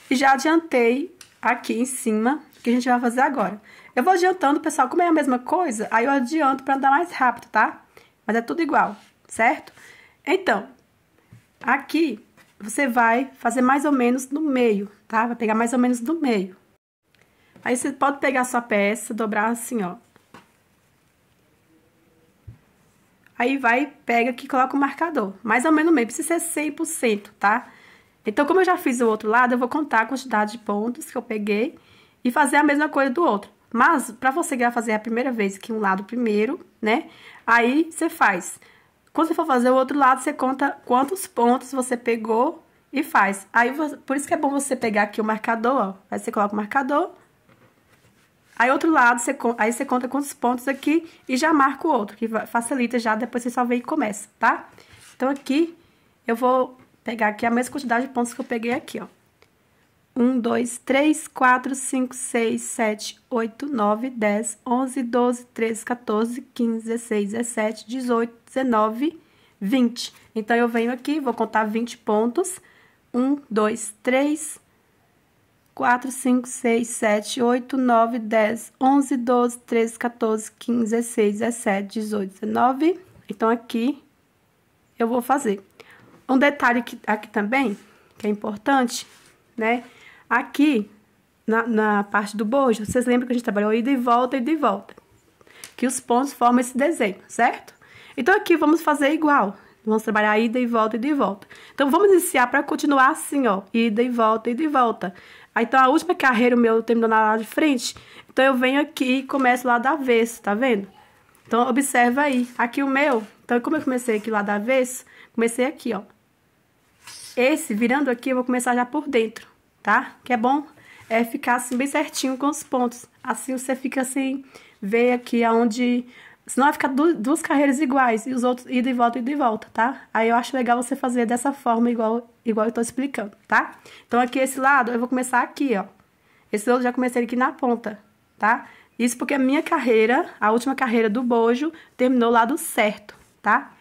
E já adiantei aqui em cima o que a gente vai fazer agora. Eu vou adiantando, pessoal, como é a mesma coisa, aí eu adianto para andar mais rápido, tá? Mas é tudo igual, certo? Então, aqui você vai fazer mais ou menos no meio, tá? Vai pegar mais ou menos no meio. Aí, você pode pegar sua peça, dobrar assim, ó. Aí, pega aqui e coloca o marcador. Mais ou menos no meio, precisa ser 100%, tá? Então, como eu já fiz o outro lado, eu vou contar a quantidade de pontos que eu peguei e fazer a mesma coisa do outro. Mas, pra você que vai fazer a primeira vez aqui um lado primeiro, né? Aí, você faz. Quando você for fazer o outro lado, você conta quantos pontos você pegou e faz. Aí, por isso que é bom você pegar aqui o marcador, ó. Aí, você coloca o marcador. Aí, outro lado, você conta quantos pontos aqui e já marca o outro, que facilita já, depois você só vem e começa, tá? Então, aqui, eu vou pegar aqui a mesma quantidade de pontos que eu peguei aqui, ó. 1, 2, 3, 4, 5, 6, 7, 8, 9, 10, 11, 12, 13, 14, 15, 16, 17, 18, 19, 20. Então, eu venho aqui, vou contar 20 pontos. 1, 2, 3, 4, 5, 6, 7, 8, 9, 10, 11, 12, 13, 14, 15, 16, 17, 18, 19. Então, aqui eu vou fazer. Um detalhe aqui também, que é importante, né? Aqui, na parte do bojo, vocês lembram que a gente trabalhou ida e volta, que os pontos formam esse desenho, certo? Então, aqui vamos fazer igual. Vamos trabalhar ida e volta, ida e volta. Então, vamos iniciar para continuar assim, ó. Ida e volta, ida e volta. Aí, então, a última carreira, o meu terminou na lá de frente. Então, eu venho aqui e começo lá do avesso, tá vendo? Então, observa aí. Aqui o meu, então, como eu comecei aqui lá do avesso, comecei aqui, ó. Esse, virando aqui, eu vou começar já por dentro, tá? Que é bom ficar assim bem certinho com os pontos. Assim, você fica assim, vê aqui aonde... Senão vai ficar duas carreiras iguais e os outros ida e volta, tá? Aí eu acho legal você fazer dessa forma, igual eu tô explicando, tá? Então, aqui esse lado, eu vou começar aqui, ó. Esse outro já comecei aqui na ponta, tá? Isso porque a minha carreira, a última carreira do bojo, terminou o lado certo, tá?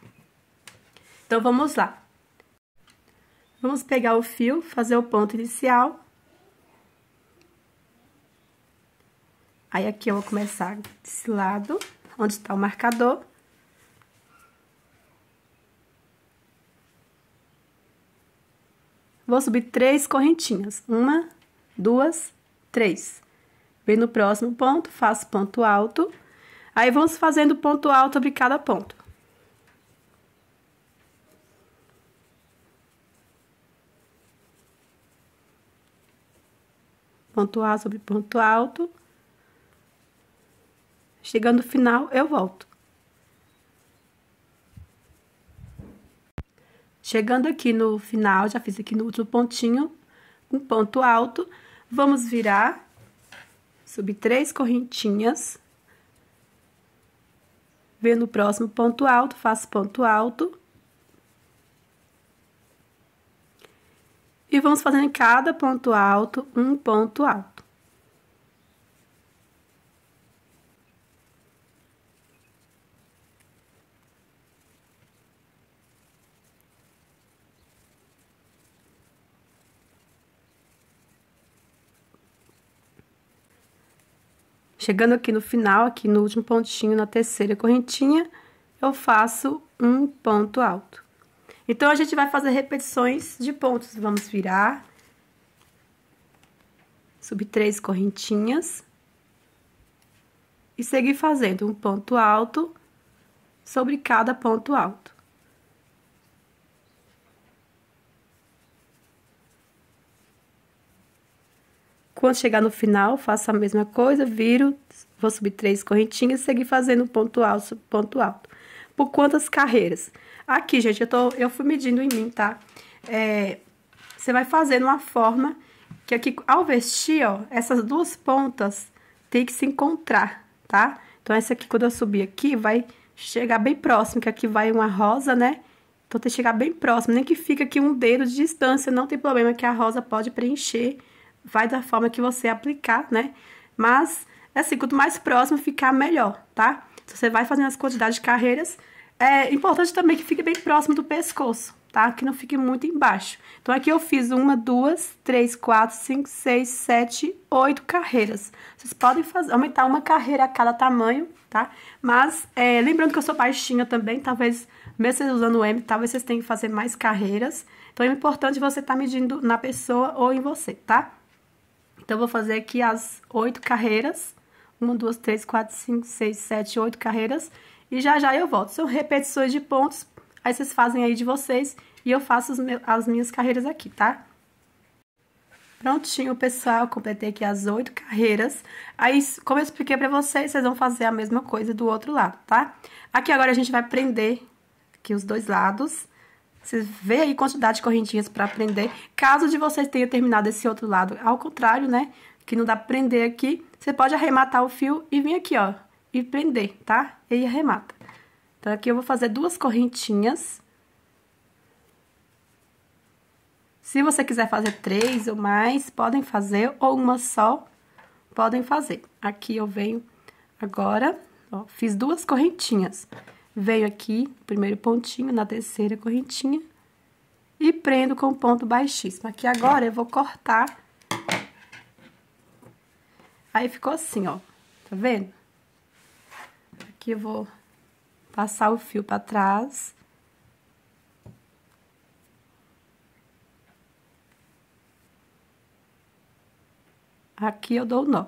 Então, vamos lá. Vamos pegar o fio, fazer o ponto inicial. Aí, aqui eu vou começar desse lado, onde está o marcador. Vou subir 3 correntinhas. 1, 2, 3. Vem no próximo ponto, faço ponto alto. Aí, vamos fazendo ponto alto sobre cada ponto. Ponto alto sobre ponto alto. Chegando no final, eu volto. Chegando aqui no final, já fiz aqui no último pontinho, um ponto alto. Vamos virar, subir 3 correntinhas. Venho no próximo ponto alto, faço ponto alto. E vamos fazendo em cada ponto alto, um ponto alto. Chegando aqui no final, aqui no último pontinho, na terceira correntinha, eu faço um ponto alto. Então, a gente vai fazer repetições de pontos. Vamos virar. Subir 3 correntinhas. E seguir fazendo um ponto alto sobre cada ponto alto. Quando chegar no final, faço a mesma coisa, viro, vou subir 3 correntinhas e seguir fazendo ponto alto sobre ponto alto. Por quantas carreiras? Aqui, gente, eu fui medindo em mim, tá? Você vai fazendo uma forma que aqui, ao vestir, ó, essas duas pontas tem que se encontrar, tá? Então, essa aqui, quando eu subir aqui, vai chegar bem próximo, que aqui vai uma rosa, né? Então, tem que chegar bem próximo, nem que fique aqui um dedo de distância, não tem problema que a rosa pode preencher. Vai da forma que você aplicar, né? Mas, assim, quanto mais próximo ficar, melhor, tá? Então, você vai fazendo as quantidades de carreiras. É importante também que fique bem próximo do pescoço, tá? Que não fique muito embaixo. Então, aqui eu fiz 1, 2, 3, 4, 5, 6, 7, 8 carreiras. Vocês podem aumentar uma carreira a cada tamanho, tá? Mas, lembrando que eu sou baixinha também, talvez, mesmo vocês usando o M, talvez vocês tenham que fazer mais carreiras. Então, é importante você estar medindo na pessoa ou em você, tá? Então, eu vou fazer aqui as 8 carreiras. 1, 2, 3, 4, 5, 6, 7, 8 carreiras. E já eu volto. São repetições de pontos. Aí, vocês fazem aí de vocês. E eu faço as minhas carreiras aqui, tá? Prontinho, pessoal. Completei aqui as 8 carreiras. Aí, como eu expliquei pra vocês, vocês vão fazer a mesma coisa do outro lado, tá? Aqui, agora, a gente vai prender aqui os dois lados. Vocês veem aí quantidade de correntinhas pra prender. Caso de vocês tenham terminado esse outro lado, ao contrário, né? Que não dá pra prender aqui, você pode arrematar o fio e vir aqui, ó. E prender, tá? E aí arremata. Então, aqui eu vou fazer 2 correntinhas. Se você quiser fazer 3 ou mais, podem fazer. Ou uma só, podem fazer. Aqui eu venho agora, ó, fiz 2 correntinhas. Venho aqui, no primeiro pontinho, na terceira correntinha. E prendo com ponto baixíssimo. Aqui agora eu vou cortar Aí ficou assim, ó. Tá vendo? Aqui eu vou passar o fio pra trás. Aqui eu dou o nó.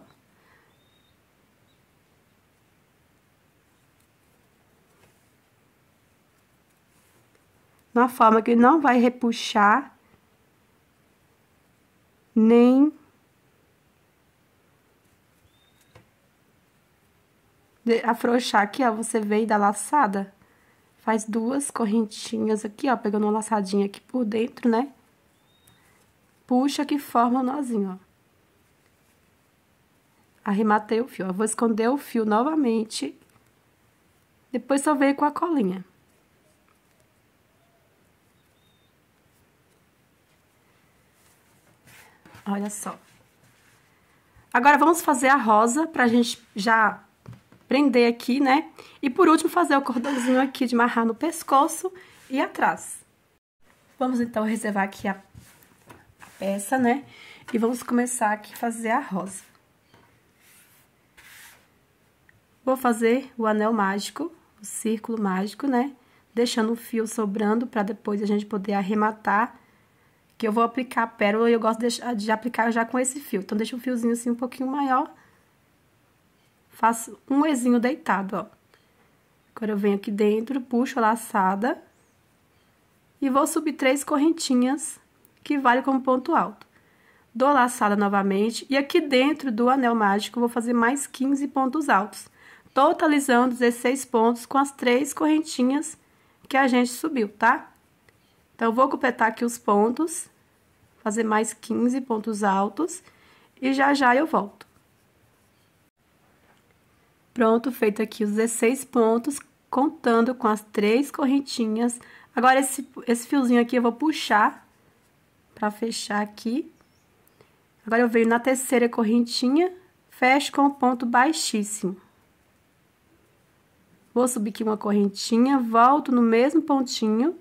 Na forma que não vai repuxar, nem afrouxar aqui, ó, você vem da laçada, faz 2 correntinhas aqui, ó, pegando uma laçadinha aqui por dentro, né? Puxa que forma o nozinho, ó. Arrematei o fio, ó, vou esconder o fio novamente, depois só venho com a colinha. Olha só. Agora, vamos fazer a rosa pra gente já prender aqui, né? E por último, fazer o cordãozinho aqui de amarrar no pescoço e atrás. Vamos, então, reservar aqui a peça, né? E vamos começar aqui a fazer a rosa. Vou fazer o anel mágico, o círculo mágico, né? Deixando o fio sobrando pra depois a gente poder arrematar. Que eu vou aplicar a pérola e eu gosto de aplicar já com esse fio. Então, deixa o fiozinho assim um pouquinho maior. Faço um ezinho deitado, ó. Agora, eu venho aqui dentro, puxo a laçada. E vou subir 3 correntinhas, que vale como ponto alto. Dou a laçada novamente. E aqui dentro do anel mágico, eu vou fazer mais 15 pontos altos. Totalizando 16 pontos com as 3 correntinhas que a gente subiu, tá? Então, eu vou completar aqui os pontos, fazer mais 15 pontos altos e já eu volto. Pronto, feito aqui os 16 pontos, contando com as 3 correntinhas. Agora, esse fiozinho aqui eu vou puxar pra fechar aqui. Agora, eu venho na terceira correntinha, fecho com o ponto baixíssimo. Vou subir aqui uma correntinha, volto no mesmo pontinho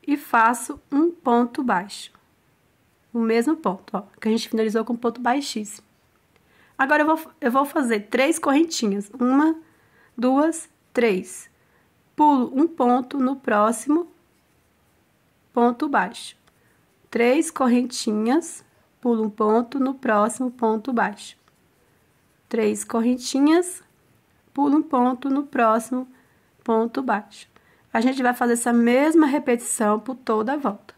e faço um ponto baixo. O mesmo ponto, ó, que a gente finalizou com ponto baixíssimo. Agora, eu vou fazer 3 correntinhas. 1, 2, 3. Pulo um ponto no próximo ponto baixo. 3 correntinhas, pulo um ponto no próximo ponto baixo. 3 correntinhas, pulo um ponto no próximo ponto baixo. A gente vai fazer essa mesma repetição por toda a volta.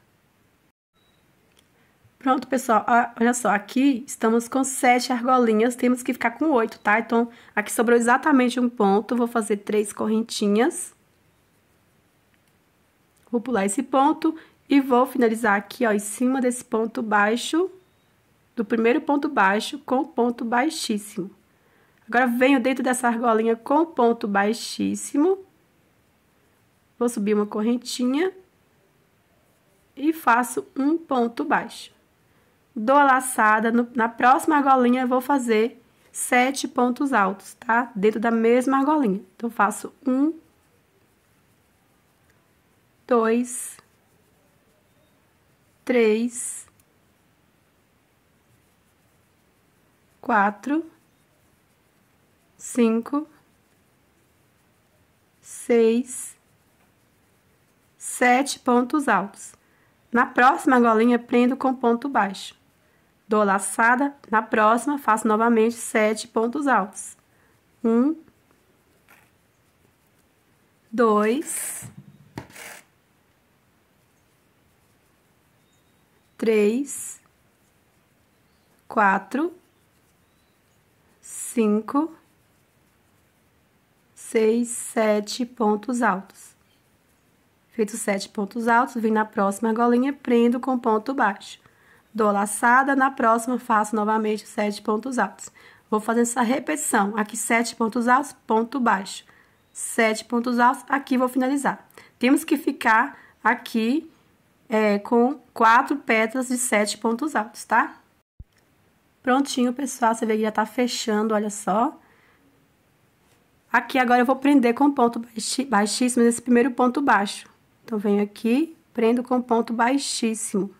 Pronto, pessoal, olha só, aqui estamos com 7 argolinhas, temos que ficar com 8, tá? Então, aqui sobrou exatamente um ponto, vou fazer 3 correntinhas. Vou pular esse ponto e vou finalizar aqui, ó, em cima desse ponto baixo, do primeiro ponto baixo com o ponto baixíssimo. Agora, venho dentro dessa argolinha com o ponto baixíssimo. Vou subir uma correntinha e faço um ponto baixo. Dou a laçada, na próxima argolinha eu vou fazer 7 pontos altos, tá? Dentro da mesma argolinha. Então, faço 1, 2, 3, 4, 5, 6, 7 pontos altos. Na próxima argolinha, prendo com ponto baixo. Dou a laçada, na próxima, faço novamente 7 pontos altos. 1, 2, 3, 4, 5, 6, 7 pontos altos. Feito 7 pontos altos, vim na próxima argolinha, prendo com ponto baixo. Dou a laçada, na próxima faço novamente 7 pontos altos. Vou fazer essa repetição, aqui 7 pontos altos, ponto baixo. 7 pontos altos, aqui vou finalizar. Temos que ficar aqui com 4 pétalas de 7 pontos altos, tá? Prontinho, pessoal, você vê que já tá fechando, olha só. Aqui agora eu vou prender com ponto baixíssimo nesse primeiro ponto baixo. Então, venho aqui, prendo com ponto baixíssimo.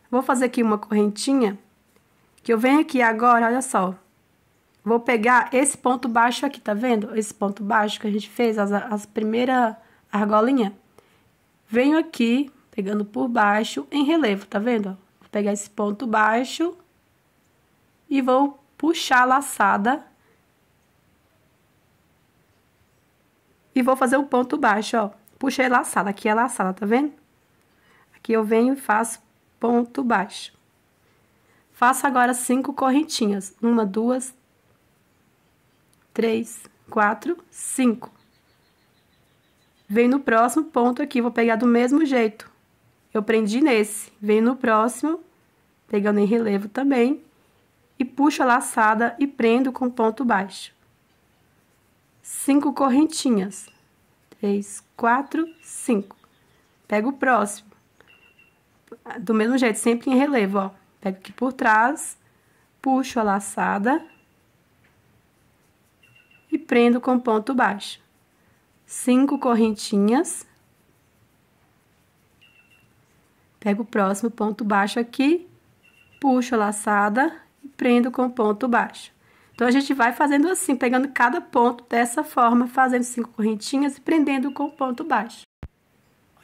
Vou fazer aqui uma correntinha Que eu venho aqui agora, olha só. Vou pegar esse ponto baixo aqui, tá vendo? Esse ponto baixo que a gente fez, as primeiras argolinhas. Venho aqui, pegando por baixo, em relevo, tá vendo? Vou pegar esse ponto baixo e vou puxar a laçada. E vou fazer o ponto baixo, ó. Puxei laçada, aqui é laçada, tá vendo? Aqui eu venho e faço ponto baixo. Faço agora 5 correntinhas. 1, 2, 3, 4, 5. Venho no próximo ponto aqui, vou pegar do mesmo jeito. Eu prendi nesse, venho no próximo, pegando em relevo também, e puxo a laçada e prendo com ponto baixo. 5 correntinhas. 3, 4, 5. Pego o próximo. Do mesmo jeito, sempre em relevo, ó. Pego aqui por trás, puxo a laçada e prendo com ponto baixo. 5 correntinhas. Pego o próximo ponto baixo aqui, puxo a laçada e prendo com ponto baixo. Então, a gente vai fazendo assim, pegando cada ponto dessa forma, fazendo 5 correntinhas e prendendo com ponto baixo.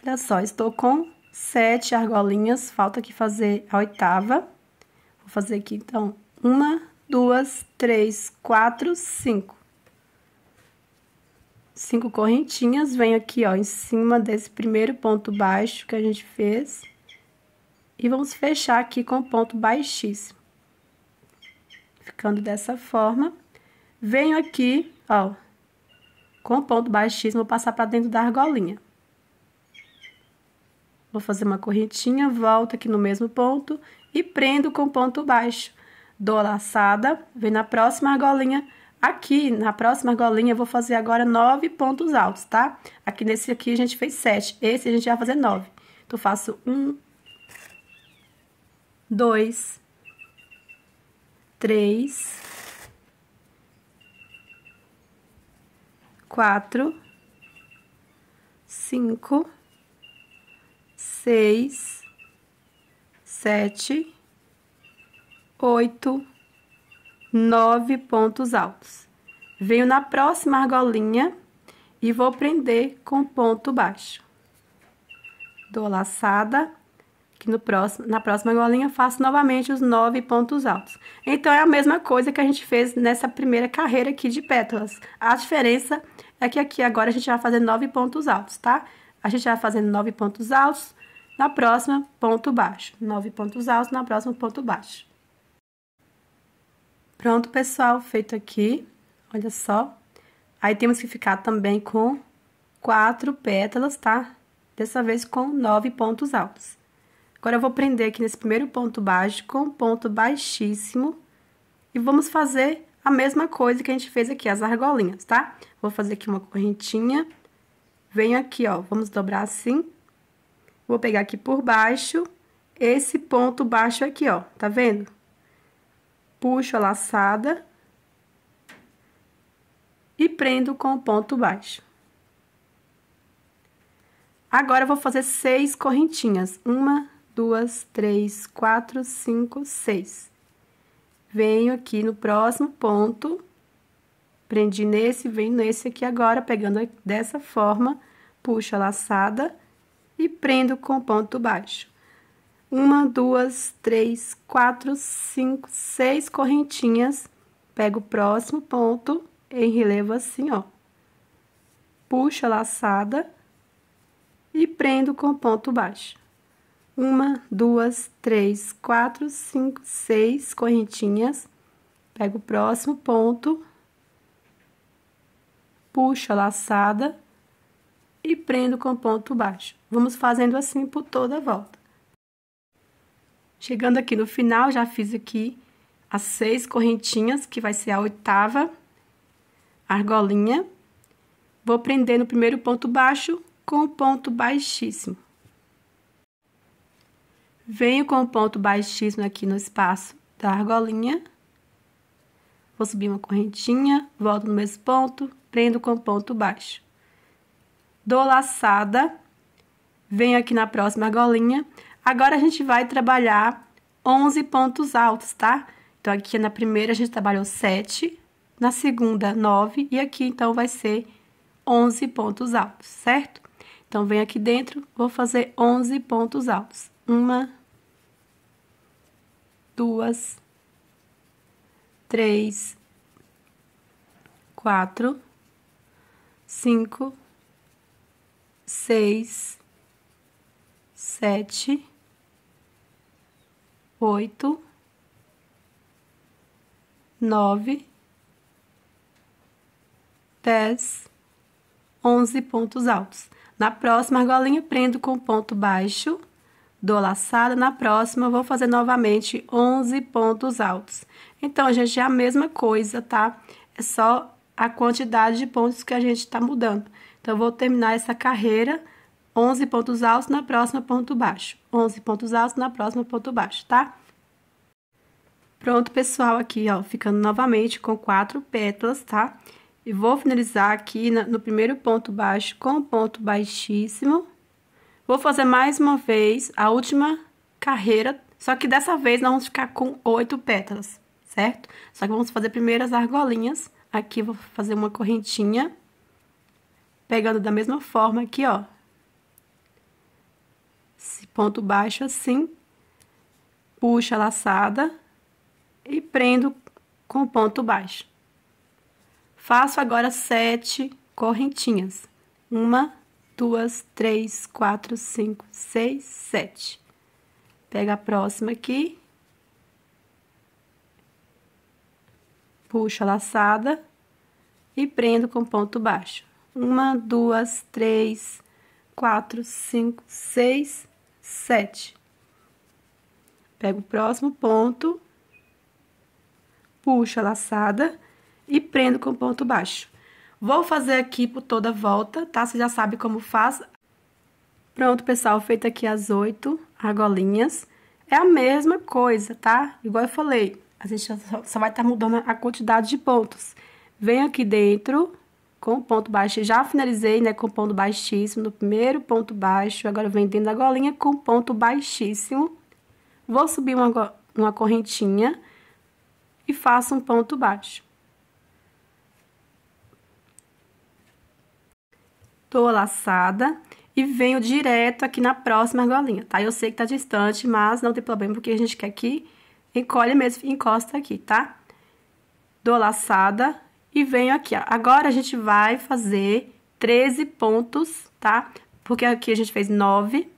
Olha só, estou com 7 argolinhas, falta aqui fazer a 8ª. Vou fazer aqui, então, 1, 2, 3, 4, 5. 5 correntinhas, venho aqui, ó, em cima desse primeiro ponto baixo que a gente fez. E vamos fechar aqui com ponto baixíssimo. Ficando dessa forma. Venho aqui, ó, com ponto baixíssimo, vou passar pra dentro da argolinha. Vou fazer uma correntinha, volto aqui no mesmo ponto e prendo com ponto baixo. Dou a laçada, venho na próxima argolinha. Aqui, na próxima argolinha, eu vou fazer agora 9 pontos altos, tá? Aqui nesse aqui a gente fez 7, esse a gente vai fazer 9. Então, faço 1, 2, 3, 4, 5, 6, 7, 8, 9 pontos altos. Venho na próxima argolinha e vou prender com ponto baixo. Dou a laçada, que na próxima argolinha faço novamente os 9 pontos altos. Então, é a mesma coisa que a gente fez nessa primeira carreira aqui de pétalas. A diferença é que aqui agora a gente vai fazer 9 pontos altos, tá? A gente vai fazendo 9 pontos altos, na próxima, ponto baixo. 9 pontos altos, na próxima, ponto baixo. Pronto, pessoal, feito aqui, olha só. Aí, temos que ficar também com 4 pétalas, tá? Dessa vez com 9 pontos altos. Agora, eu vou prender aqui nesse primeiro ponto baixo com ponto baixíssimo. E vamos fazer a mesma coisa que a gente fez aqui, as argolinhas, tá? Vou fazer aqui uma correntinha. Venho aqui, ó, vamos dobrar assim. Vou pegar aqui por baixo, esse ponto baixo aqui, ó, tá vendo? Puxo a laçada e prendo com o ponto baixo. Agora, eu vou fazer 6 correntinhas. 1, 2, 3, 4, 5, 6. Venho aqui no próximo ponto, prendi nesse, venho nesse aqui agora, pegando dessa forma, puxo a laçada e prendo com ponto baixo. 1, 2, 3, 4, 5, 6 correntinhas, pego o próximo ponto em relevo assim, ó. Puxo a laçada e prendo com ponto baixo. 1, 2, 3, 4, 5, 6 correntinhas, pego o próximo ponto, puxo a laçada e prendo com ponto baixo. Vamos fazendo assim por toda a volta. Chegando aqui no final, já fiz aqui as 6 correntinhas, que vai ser a 8ª argolinha. Vou prender no primeiro ponto baixo com o ponto baixíssimo. Venho com o ponto baixíssimo aqui no espaço da argolinha. Vou subir uma correntinha, volto no mesmo ponto, prendo com ponto baixo. Dou laçada, venho aqui na próxima argolinha. Agora, a gente vai trabalhar 11 pontos altos, tá? Então, aqui na primeira a gente trabalhou 7, na segunda 9 e aqui então vai ser 11 pontos altos, certo? Então, venho aqui dentro, vou fazer 11 pontos altos. 1, 2, 3, 4, 5, 6, 7, 8, 9, 10, 11 pontos altos. Na próxima argolinha, prendo com ponto baixo, dou laçada. Na próxima, eu vou fazer novamente 11 pontos altos. Então, gente, é a mesma coisa, tá? É só a quantidade de pontos que a gente tá mudando. Então, eu vou terminar essa carreira, 11 pontos altos, na próxima ponto baixo. 11 pontos altos, na próxima ponto baixo, tá? Pronto, pessoal, aqui, ó, ficando novamente com 4 pétalas, tá? E vou finalizar aqui no primeiro ponto baixo com ponto baixíssimo. Vou fazer mais uma vez a última carreira, só que dessa vez nós vamos ficar com 8 pétalas, certo? Só que vamos fazer primeiro as argolinhas. Aqui eu vou fazer uma correntinha, pegando da mesma forma aqui, ó. Esse ponto baixo assim, puxo a laçada e prendo com ponto baixo. Faço agora 7 correntinhas. 1, 2, 3, 4, 5, 6, 7. Pega a próxima aqui. Puxo a laçada e prendo com ponto baixo. 1, 2, 3, 4, 5, 6, 7. Pego o próximo ponto, puxo a laçada e prendo com ponto baixo. Vou fazer aqui por toda a volta, tá? Você já sabe como faz. Pronto, pessoal, feito aqui as 8 argolinhas. É a mesma coisa, tá? Igual eu falei, a gente só vai estar mudando a quantidade de pontos. Venho aqui dentro com ponto baixo. Já finalizei, né, com ponto baixíssimo no primeiro ponto baixo. Agora eu venho dentro da argolinha com ponto baixíssimo. Vou subir uma correntinha e faço um ponto baixo. Dou a laçada e venho direto aqui na próxima argolinha, tá? Eu sei que tá distante, mas não tem problema, porque a gente quer que encolhe mesmo e encosta aqui, tá? Dou a laçada e venho aqui, ó. Agora, a gente vai fazer 13 pontos, tá? Porque aqui a gente fez 9.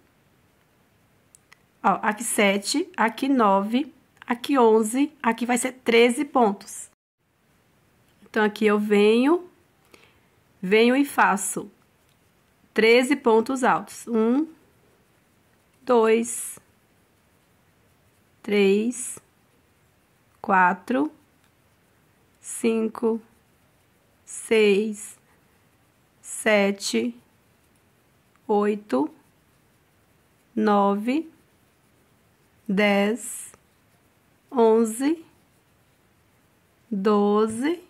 Ó, aqui 7, aqui 9, aqui 11, aqui vai ser 13 pontos. Então, aqui eu venho e faço 13 pontos altos. 1, 2, 3, 4, 5, 6, 7, 8, 9, 10, 11, 12,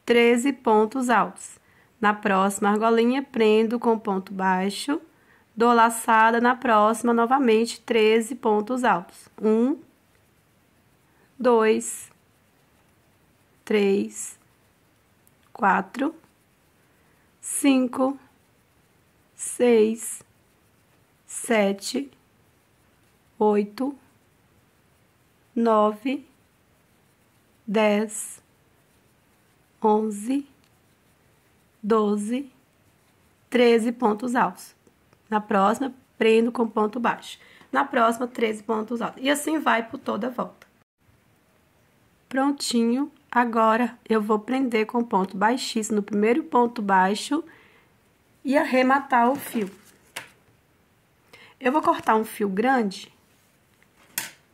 13 pontos altos. Na próxima argolinha, prendo com ponto baixo, dou laçada. Na próxima, novamente, 13 pontos altos. 1, 2, 3, 4, 5, 6, 7, 8, 9, 10, 11, 12, 13 pontos altos. Na próxima, prendo com ponto baixo. Na próxima, 13 pontos altos. E assim vai por toda a volta. Prontinho. Agora, eu vou prender com ponto baixíssimo no primeiro ponto baixo e arrematar o fio. Eu vou cortar um fio grande,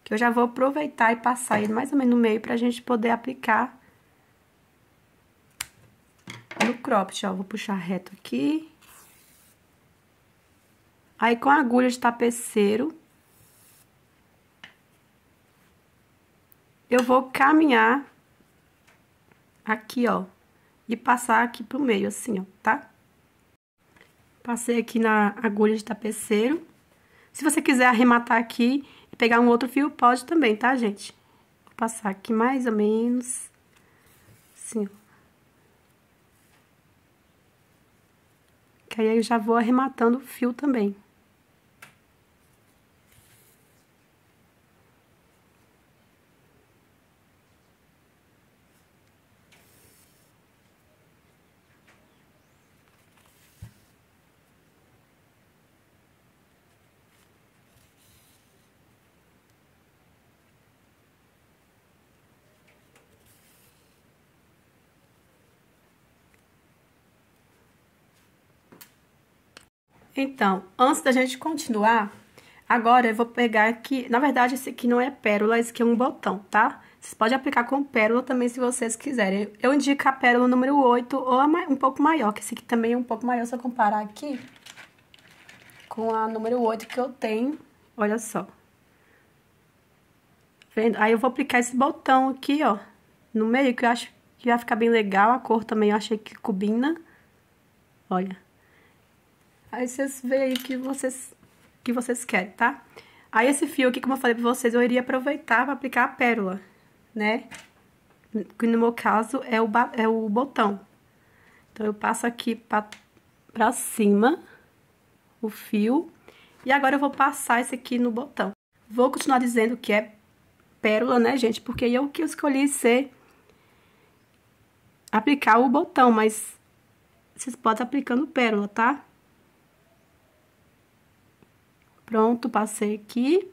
que eu já vou aproveitar e passar ele mais ou menos no meio pra gente poder aplicar no cropped, ó. Vou puxar reto aqui. Aí, com a agulha de tapeceiro, eu vou caminhar aqui, ó, e passar aqui pro meio, assim, ó, tá? Passei aqui na agulha de tapeceiro. Se você quiser arrematar aqui, pegar um outro fio, pode também, tá, gente? Vou passar aqui mais ou menos, assim, ó. Que aí eu já vou arrematando o fio também. Então, antes da gente continuar, agora eu vou pegar aqui, na verdade esse aqui não é pérola, esse aqui é um botão, tá? Vocês podem aplicar com pérola também se vocês quiserem. Eu indico a pérola número 8 ou um pouco maior, que esse aqui também é um pouco maior se eu comparar aqui com a número 8 que eu tenho. Olha só. Vendo? Aí eu vou aplicar esse botão aqui, ó, no meio, que eu acho que vai ficar bem legal. A cor também eu achei que combina. Olha. Aí vocês veem aí que vocês querem, tá? Aí esse fio aqui, como eu falei pra vocês, eu iria aproveitar pra aplicar a pérola, né? Que no meu caso é o botão. Então, eu passo aqui pra cima o fio. E agora eu vou passar esse aqui no botão. Vou continuar dizendo que é pérola, né, gente? Porque eu que escolhi aplicar o botão, mas vocês podem estar aplicando pérola, tá? Pronto, passei aqui.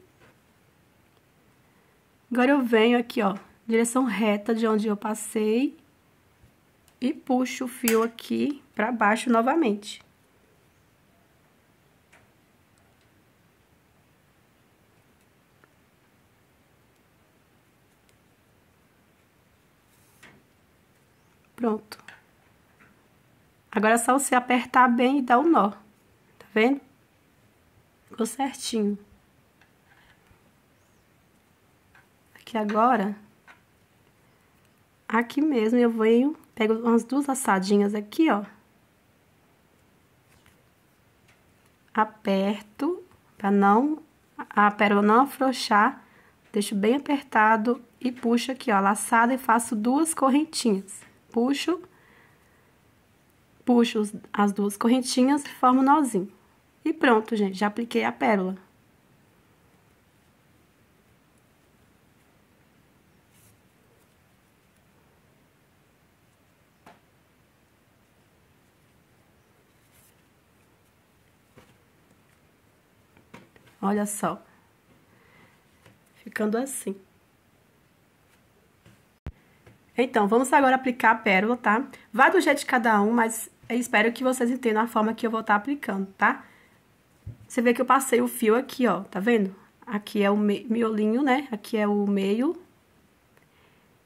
Agora eu venho aqui, ó, direção reta de onde eu passei e puxo o fio aqui pra baixo novamente. Pronto. Agora é só você apertar bem e dar um nó, tá vendo? Ficou certinho. Aqui agora, aqui mesmo eu venho, pego umas duas assadinhas aqui, ó. Aperto, pra a pérola não afrouxar, deixo bem apertado e puxo aqui, ó, laçada e faço duas correntinhas. Puxo as duas correntinhas e formo um nozinho. E pronto, gente, já apliquei a pérola. Olha só. Ficando assim. Então, vamos agora aplicar a pérola, tá? Vai do jeito de cada um, mas eu espero que vocês entendam a forma que eu vou estar aplicando, tá? Você vê que eu passei o fio aqui, ó, tá vendo? Aqui é o miolinho, né? Aqui é o meio.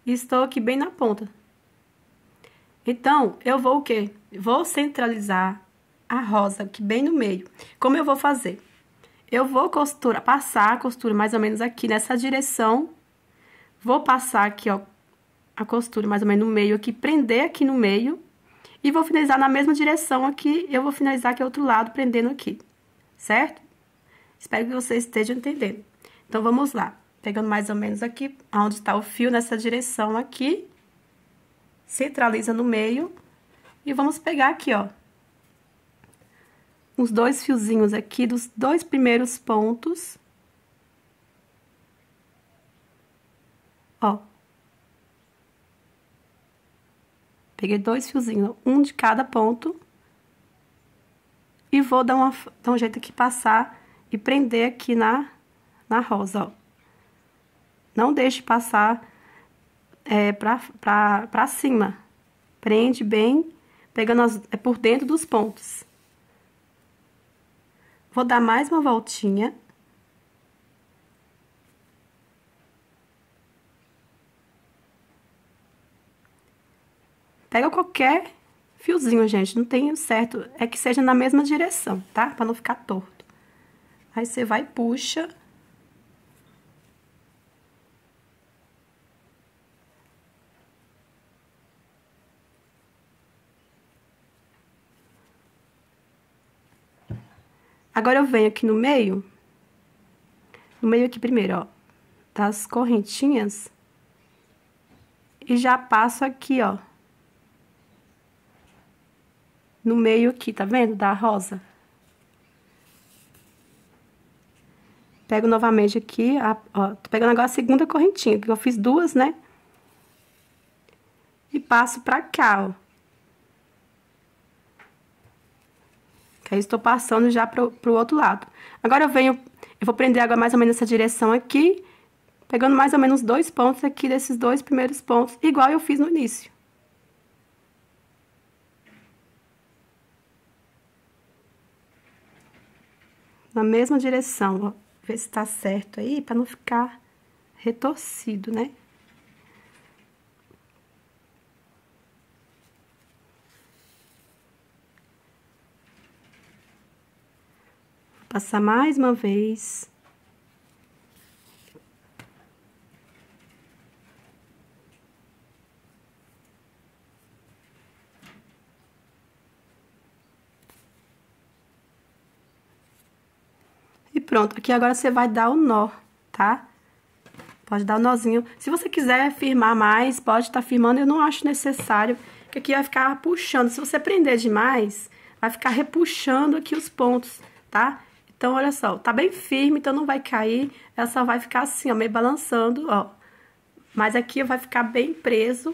E estou aqui bem na ponta. Então, eu vou o quê? Vou centralizar a rosa aqui bem no meio. Como eu vou fazer? Eu vou passar a costura mais ou menos aqui nessa direção. Vou passar aqui, ó, a costura mais ou menos no meio aqui, prender aqui no meio. E vou finalizar na mesma direção aqui, eu vou finalizar aqui outro lado, prendendo aqui, certo? Espero que vocês estejam entendendo. Então, vamos lá. Pegando mais ou menos aqui, onde está o fio, nessa direção aqui. Centraliza no meio. E vamos pegar aqui, ó, os dois fiozinhos aqui dos dois primeiros pontos. Ó. Peguei dois fiozinhos, um de cada ponto. E vou dar um jeito aqui, passar e prender aqui na rosa, ó. Não deixe passar pra cima. Prende bem, pegando por dentro dos pontos. Vou dar mais uma voltinha. Pega qualquer fiozinho, gente, não tem certo, é que seja na mesma direção, tá? Pra não ficar torto. Aí, você vai e puxa. Agora, eu venho aqui no meio, no meio aqui primeiro, ó, das correntinhas. E já passo aqui, ó, no meio aqui, tá vendo? Da rosa. Pego novamente aqui, ó, tô pegando agora a segunda correntinha, que eu fiz duas, né? E passo pra cá, ó. Que aí estou passando já pro outro lado. Agora eu vou prender agora mais ou menos essa direção aqui, pegando mais ou menos 2 pontos aqui desses 2 primeiros pontos, igual eu fiz no início. Na mesma direção, ó. Ver se tá certo aí, pra não ficar retorcido, né? Vou passar mais uma vez. E pronto, aqui agora você vai dar o nó, tá? Pode dar o nozinho. Se você quiser firmar mais, pode estar firmando. Eu não acho necessário, porque aqui vai ficar puxando. Se você prender demais, vai ficar repuxando aqui os pontos, tá? Então, olha só, tá bem firme, então não vai cair. Ela só vai ficar assim, ó, meio balançando, ó. Mas aqui vai ficar bem preso,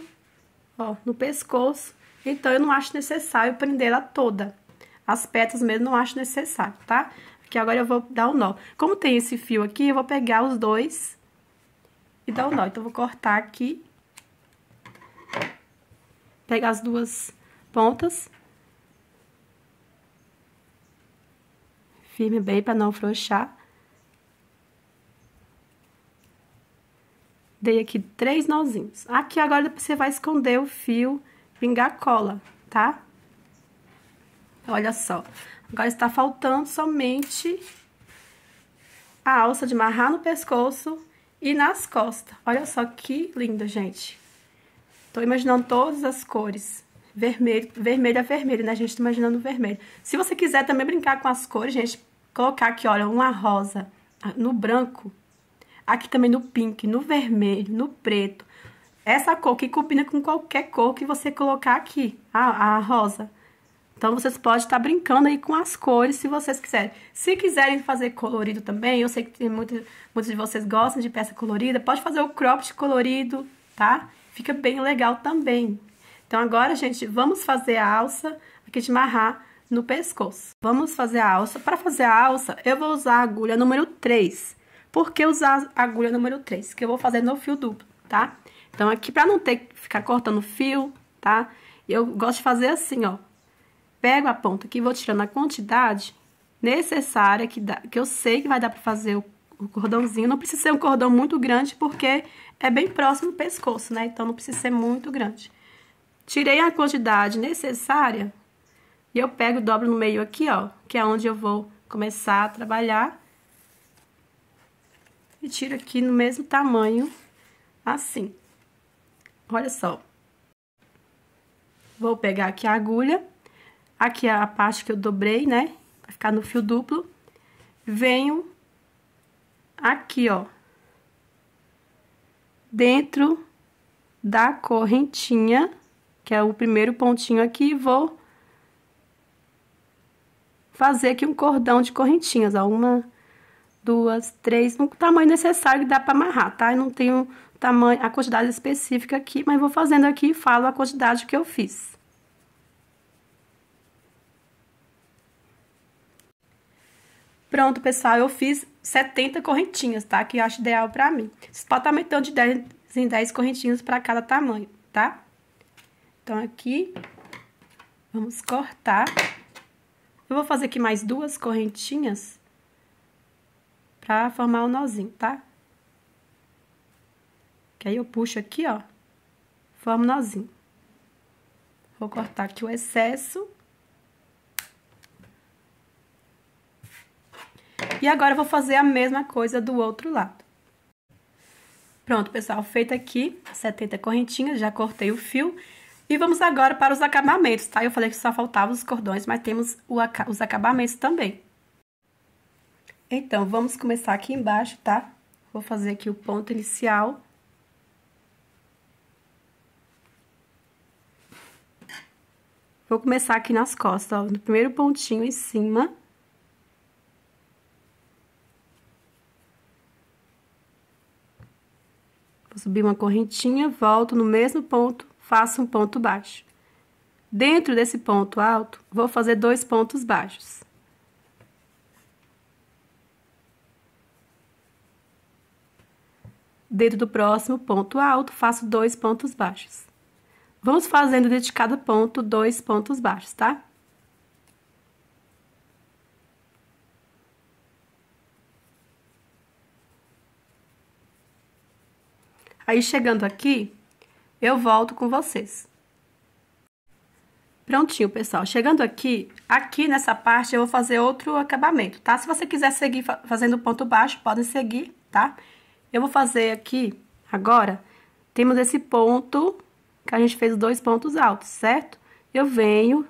ó, no pescoço. Então, eu não acho necessário prender ela toda. As pétalas mesmo não acho necessário, tá? Aqui agora eu vou dar o nó. Como tem esse fio aqui, eu vou pegar os dois e dar o nó. Então, eu vou cortar aqui. Pegar as duas pontas. Firme bem pra não afrouxar. Dei aqui 3 nozinhos. Aqui agora você vai esconder o fio, pingar cola, tá? Olha só. Agora está faltando somente a alça de amarrar no pescoço e nas costas. Olha só que linda, gente. Tô imaginando todas as cores. Vermelho, vermelho é vermelho, né, gente? Tô imaginando vermelho. Se você quiser também brincar com as cores, gente, colocar aqui, olha, uma rosa no branco. Aqui também no pink, no vermelho, no preto. Essa cor que combina com qualquer cor que você colocar aqui, a rosa. Então, vocês podem estar brincando aí com as cores, se vocês quiserem. Se quiserem fazer colorido também, eu sei que tem muitos de vocês gostam de peça colorida, pode fazer o cropped colorido, tá? Fica bem legal também. Então, agora, gente, vamos fazer a alça aqui de amarrar no pescoço. Vamos fazer a alça. Para fazer a alça, eu vou usar a agulha número 3. Por que usar a agulha número 3? Que eu vou fazer no fio duplo, tá? Então, aqui, pra não ter que ficar cortando fio, tá? Eu gosto de fazer assim, ó. Pego a ponta aqui e vou tirando a quantidade necessária que eu sei que vai dar pra fazer o cordãozinho. Não precisa ser um cordão muito grande, porque é bem próximo do pescoço, né? Então, não precisa ser muito grande. Tirei a quantidade necessária e eu pego e dobro no meio aqui, ó, que é onde eu vou começar a trabalhar. E tiro aqui no mesmo tamanho, assim. Olha só. Vou pegar aqui a agulha. Aqui é a parte que eu dobrei, né? Vai ficar no fio duplo. Venho aqui, ó. Dentro da correntinha, que é o primeiro pontinho aqui, e vou fazer aqui um cordão de correntinhas, ó. 1, 2, 3, no tamanho necessário que dá pra amarrar, tá? Eu não tenho tamanho, a quantidade específica aqui, mas vou fazendo aqui e falo a quantidade que eu fiz. Pronto, pessoal, eu fiz 70 correntinhas, tá? Que eu acho ideal pra mim. Vocês podem estar aumentando de 10 em 10 correntinhas pra cada tamanho, tá? Então, aqui, vamos cortar. Eu vou fazer aqui mais 2 correntinhas pra formar o nozinho, tá? Que aí eu puxo aqui, ó, formo o nozinho. Vou cortar aqui o excesso. E agora eu vou fazer a mesma coisa do outro lado. Pronto, pessoal, feito aqui 70 correntinhas, já cortei o fio. E vamos agora para os acabamentos, tá? Eu falei que só faltavam os cordões, mas temos os acabamentos também. Então, vamos começar aqui embaixo, tá? Vou fazer aqui o ponto inicial. Vou começar aqui nas costas, ó, no primeiro pontinho em cima. Vou subir uma correntinha, volto no mesmo ponto, faço um ponto baixo. Dentro desse ponto alto, vou fazer 2 pontos baixos. Dentro do próximo ponto alto, faço 2 pontos baixos. Vamos fazendo dentro de cada ponto 2 pontos baixos, tá? Aí, chegando aqui, eu volto com vocês. Prontinho, pessoal. Chegando aqui nessa parte eu vou fazer outro acabamento, tá? Se você quiser seguir fazendo ponto baixo, podem seguir, tá? Eu vou fazer aqui, agora, temos esse ponto que a gente fez 2 pontos altos, certo? Eu venho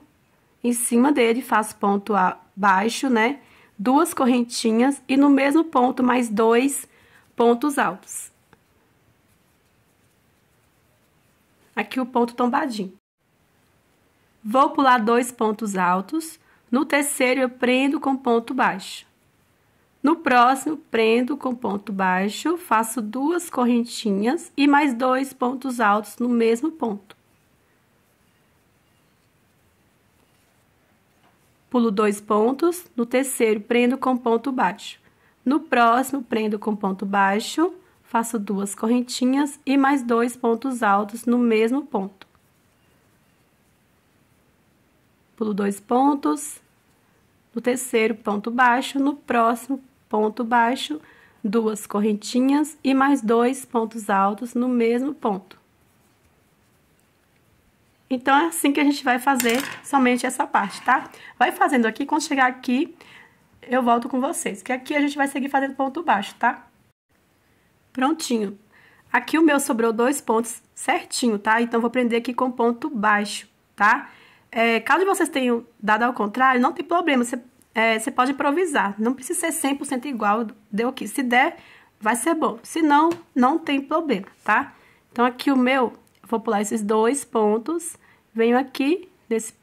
em cima dele, faço ponto baixo, né? 2 correntinhas e no mesmo ponto mais 2 pontos altos. Aqui o ponto tombadinho. Vou pular 2 pontos altos. No terceiro, eu prendo com ponto baixo. No próximo, prendo com ponto baixo, faço 2 correntinhas e mais 2 pontos altos no mesmo ponto. Pulo 2 pontos, no terceiro, prendo com ponto baixo. No próximo, prendo com ponto baixo, faço 2 correntinhas e mais 2 pontos altos no mesmo ponto. Pulo 2 pontos, no terceiro, ponto baixo, no próximo, ponto baixo, 2 correntinhas e mais 2 pontos altos no mesmo ponto. Então, é assim que a gente vai fazer somente essa parte, tá? Vai fazendo aqui, quando chegar aqui, eu volto com vocês, que aqui a gente vai seguir fazendo ponto baixo, tá? Prontinho. Aqui o meu sobrou 2 pontos certinho, tá? Então, vou prender aqui com ponto baixo, tá? Caso vocês tenham dado ao contrário, não tem problema, você pode improvisar. Não precisa ser 100% igual, deu aqui. Se der, vai ser bom. Se não, não tem problema, tá? Então, aqui o meu, vou pular esses 2 pontos, venho aqui, nesse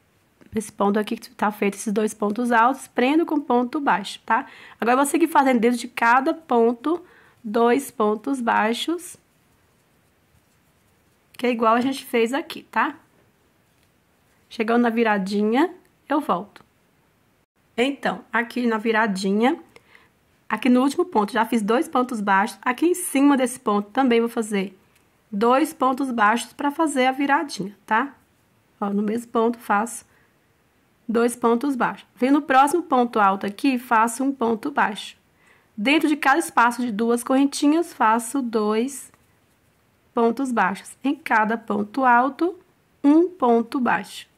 ponto aqui que tá feito esses 2 pontos altos, prendo com ponto baixo, tá? Agora, eu vou seguir fazendo dentro de cada ponto 2 pontos baixos, que é igual a gente fez aqui, tá? Chegando na viradinha, eu volto. Então, aqui na viradinha, aqui no último ponto, já fiz 2 pontos baixos. Aqui em cima desse ponto também vou fazer 2 pontos baixos para fazer a viradinha, tá? Ó, no mesmo ponto, faço 2 pontos baixos. Venho no próximo ponto alto aqui, faço um ponto baixo. Dentro de cada espaço de 2 correntinhas, faço 2 pontos baixos. Em cada ponto alto, um ponto baixo.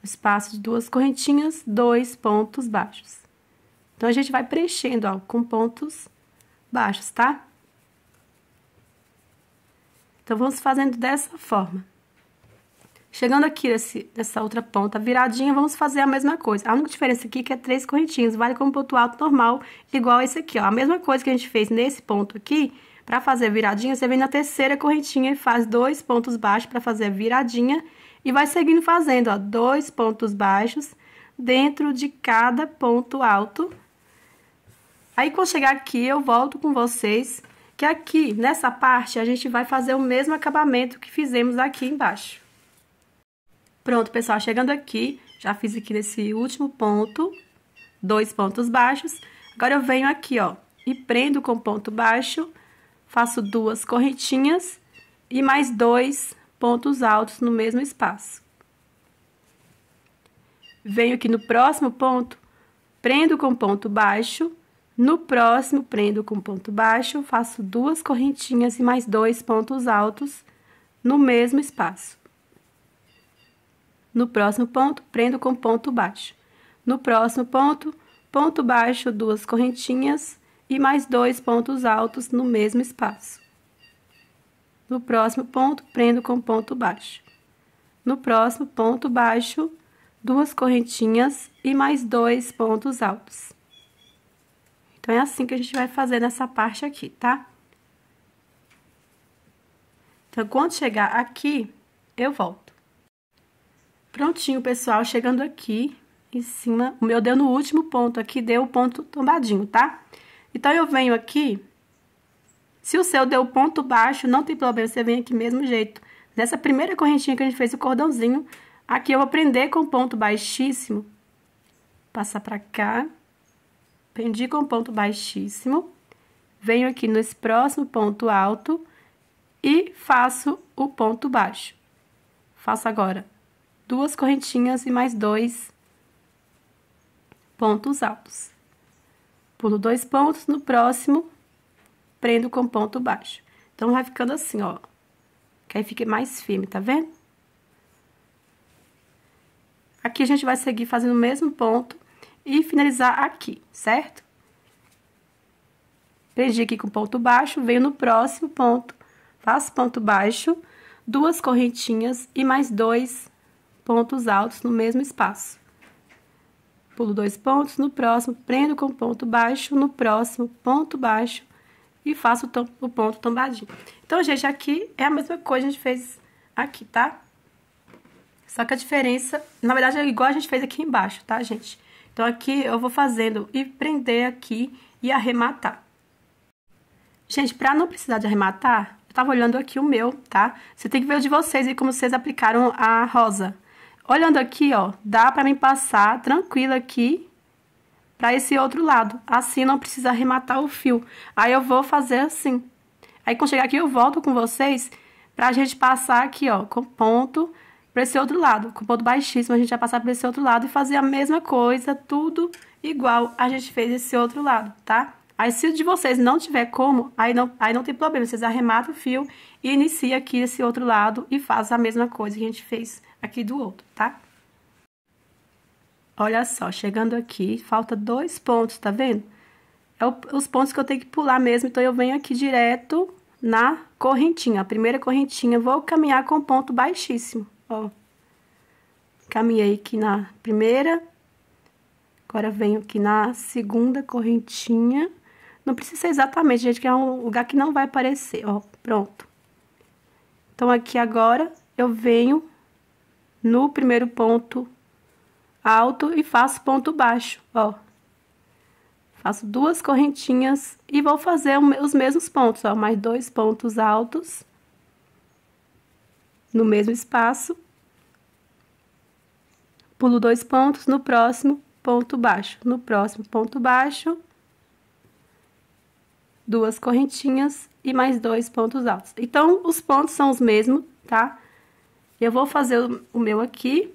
Espaço de 2 correntinhas, 2 pontos baixos. Então, a gente vai preenchendo, ó, com pontos baixos, tá? Então, vamos fazendo dessa forma. Chegando aqui nessa outra ponta viradinha, vamos fazer a mesma coisa. A única diferença aqui é que é 3 correntinhas, vale como ponto alto normal, igual esse aqui, ó. A mesma coisa que a gente fez nesse ponto aqui, pra fazer a viradinha, você vem na terceira correntinha e faz 2 pontos baixos pra fazer a viradinha. E vai seguindo fazendo, ó, 2 pontos baixos dentro de cada ponto alto. Aí, quando chegar aqui, eu volto com vocês, que aqui, nessa parte, a gente vai fazer o mesmo acabamento que fizemos aqui embaixo. Pronto, pessoal, chegando aqui, já fiz aqui nesse último ponto, 2 pontos baixos. Agora, eu venho aqui, ó, e prendo com ponto baixo, faço 2 correntinhas e mais 2 pontos altos no mesmo espaço. Venho aqui no próximo ponto, prendo com ponto baixo, no próximo prendo com ponto baixo, faço 2 correntinhas e mais 2 pontos altos no mesmo espaço. No próximo ponto, prendo com ponto baixo. No próximo ponto, ponto baixo, 2 correntinhas e mais 2 pontos altos no mesmo espaço. No próximo ponto, prendo com ponto baixo. No próximo ponto baixo, 2 correntinhas e mais 2 pontos altos. Então, é assim que a gente vai fazer nessa parte aqui, tá? Então, quando chegar aqui, eu volto. Prontinho, pessoal, chegando aqui em cima, o meu deu no último ponto aqui, deu o ponto tombadinho, tá? Então, eu venho aqui, se o seu deu ponto baixo, não tem problema, você vem aqui mesmo jeito. Nessa primeira correntinha que a gente fez o cordãozinho, aqui eu vou prender com ponto baixíssimo, passar pra cá, prendi com ponto baixíssimo, venho aqui nesse próximo ponto alto e faço o ponto baixo. Faço agora 2 correntinhas e mais 2 pontos altos. Pulo 2 pontos, no próximo, prendo com ponto baixo. Então, vai ficando assim, ó, que aí fica mais firme, tá vendo? Aqui a gente vai seguir fazendo o mesmo ponto e finalizar aqui, certo? Prendi aqui com ponto baixo, venho no próximo ponto, faço ponto baixo, 2 correntinhas e mais 2 pontos altos no mesmo espaço. Pulo 2 pontos, no próximo, prendo com ponto baixo, no próximo, ponto baixo e faço o ponto tombadinho. Então, gente, aqui é a mesma coisa que a gente fez aqui, tá? Só que a diferença, na verdade, é igual a gente fez aqui embaixo, tá, gente? Então, aqui eu vou fazendo e prender aqui e arrematar. Gente, pra não precisar de arrematar, eu tava olhando aqui o meu, tá? Você tem que ver o de vocês e como vocês aplicaram a rosa. Olhando aqui, ó, dá pra mim passar tranquilo aqui pra esse outro lado. Assim, não precisa arrematar o fio. Aí, eu vou fazer assim. Aí, quando chegar aqui, eu volto com vocês pra gente passar aqui, ó, com ponto pra esse outro lado. Com ponto baixíssimo, a gente vai passar pra esse outro lado e fazer a mesma coisa, tudo igual a gente fez esse outro lado, tá? Aí, se o de vocês não tiver como, aí não tem problema. Vocês arrematam o fio e inicia aqui esse outro lado e faz a mesma coisa que a gente fez aqui do outro, tá? Olha só, chegando aqui, falta 2 pontos, tá vendo? É os pontos que eu tenho que pular mesmo, então eu venho aqui direto na correntinha. A primeira correntinha, vou caminhar com ponto baixíssimo, ó. Caminhei aqui na primeira, agora venho aqui na segunda correntinha. Não precisa ser exatamente, gente, que é um lugar que não vai aparecer, ó, pronto. Então, aqui agora, eu venho no primeiro ponto alto e faço ponto baixo, ó. Faço 2 correntinhas e vou fazer os mesmos pontos, ó, mais 2 pontos altos no mesmo espaço. Pulo 2 pontos, no próximo, ponto baixo. No próximo, ponto baixo, 2 correntinhas e mais 2 pontos altos. Então, os pontos são os mesmos, tá? Eu vou fazer o meu aqui,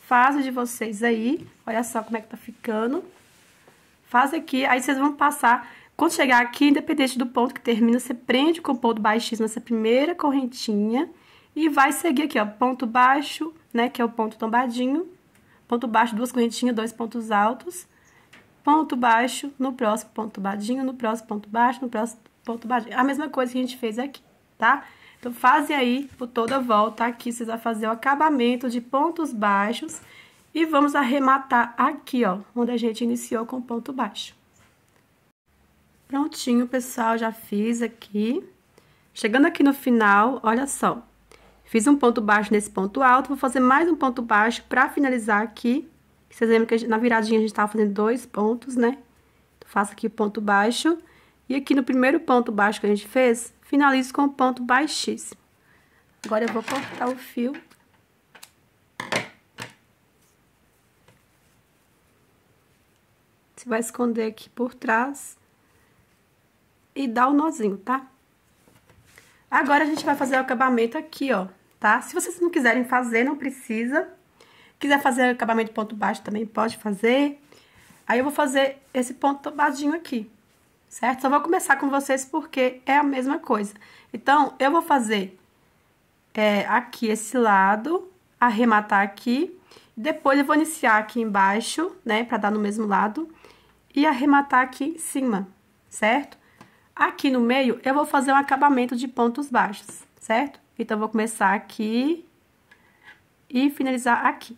faz o de vocês aí, olha só como é que tá ficando. Faz aqui, aí vocês vão passar, quando chegar aqui, independente do ponto que termina, você prende com o ponto baixíssimo nessa primeira correntinha e vai seguir aqui, ó, ponto baixo, né, que é o ponto tombadinho, ponto baixo, 2 correntinhas, 2 pontos altos, ponto baixo, no próximo ponto tombadinho, no próximo ponto baixo, no próximo ponto baixinho. A mesma coisa que a gente fez aqui, tá? Então, fazem aí por toda a volta, aqui vocês vão fazer o acabamento de pontos baixos e vamos arrematar aqui, ó, onde a gente iniciou com ponto baixo. Prontinho, pessoal, já fiz aqui. Chegando aqui no final, olha só. Fiz um ponto baixo nesse ponto alto, vou fazer mais um ponto baixo pra finalizar aqui. Vocês lembram que na viradinha a gente tava fazendo 2 pontos, né? Então, faço aqui o ponto baixo. E aqui no primeiro ponto baixo que a gente fez, finalizo com o ponto baixíssimo. Agora, eu vou cortar o fio. Você vai esconder aqui por trás e dar o nozinho, tá? Agora, a gente vai fazer o acabamento aqui, ó, tá? Se vocês não quiserem fazer, não precisa. Quiser fazer acabamento de ponto baixo, também pode fazer. Aí, eu vou fazer esse ponto tombadinho aqui, certo? Só vou começar com vocês porque é a mesma coisa. Então, eu vou fazer aqui esse lado, arrematar aqui. Depois, eu vou iniciar aqui embaixo, né, pra dar no mesmo lado. E arrematar aqui em cima, certo? Aqui no meio, eu vou fazer um acabamento de pontos baixos, certo? Então, eu vou começar aqui e finalizar aqui.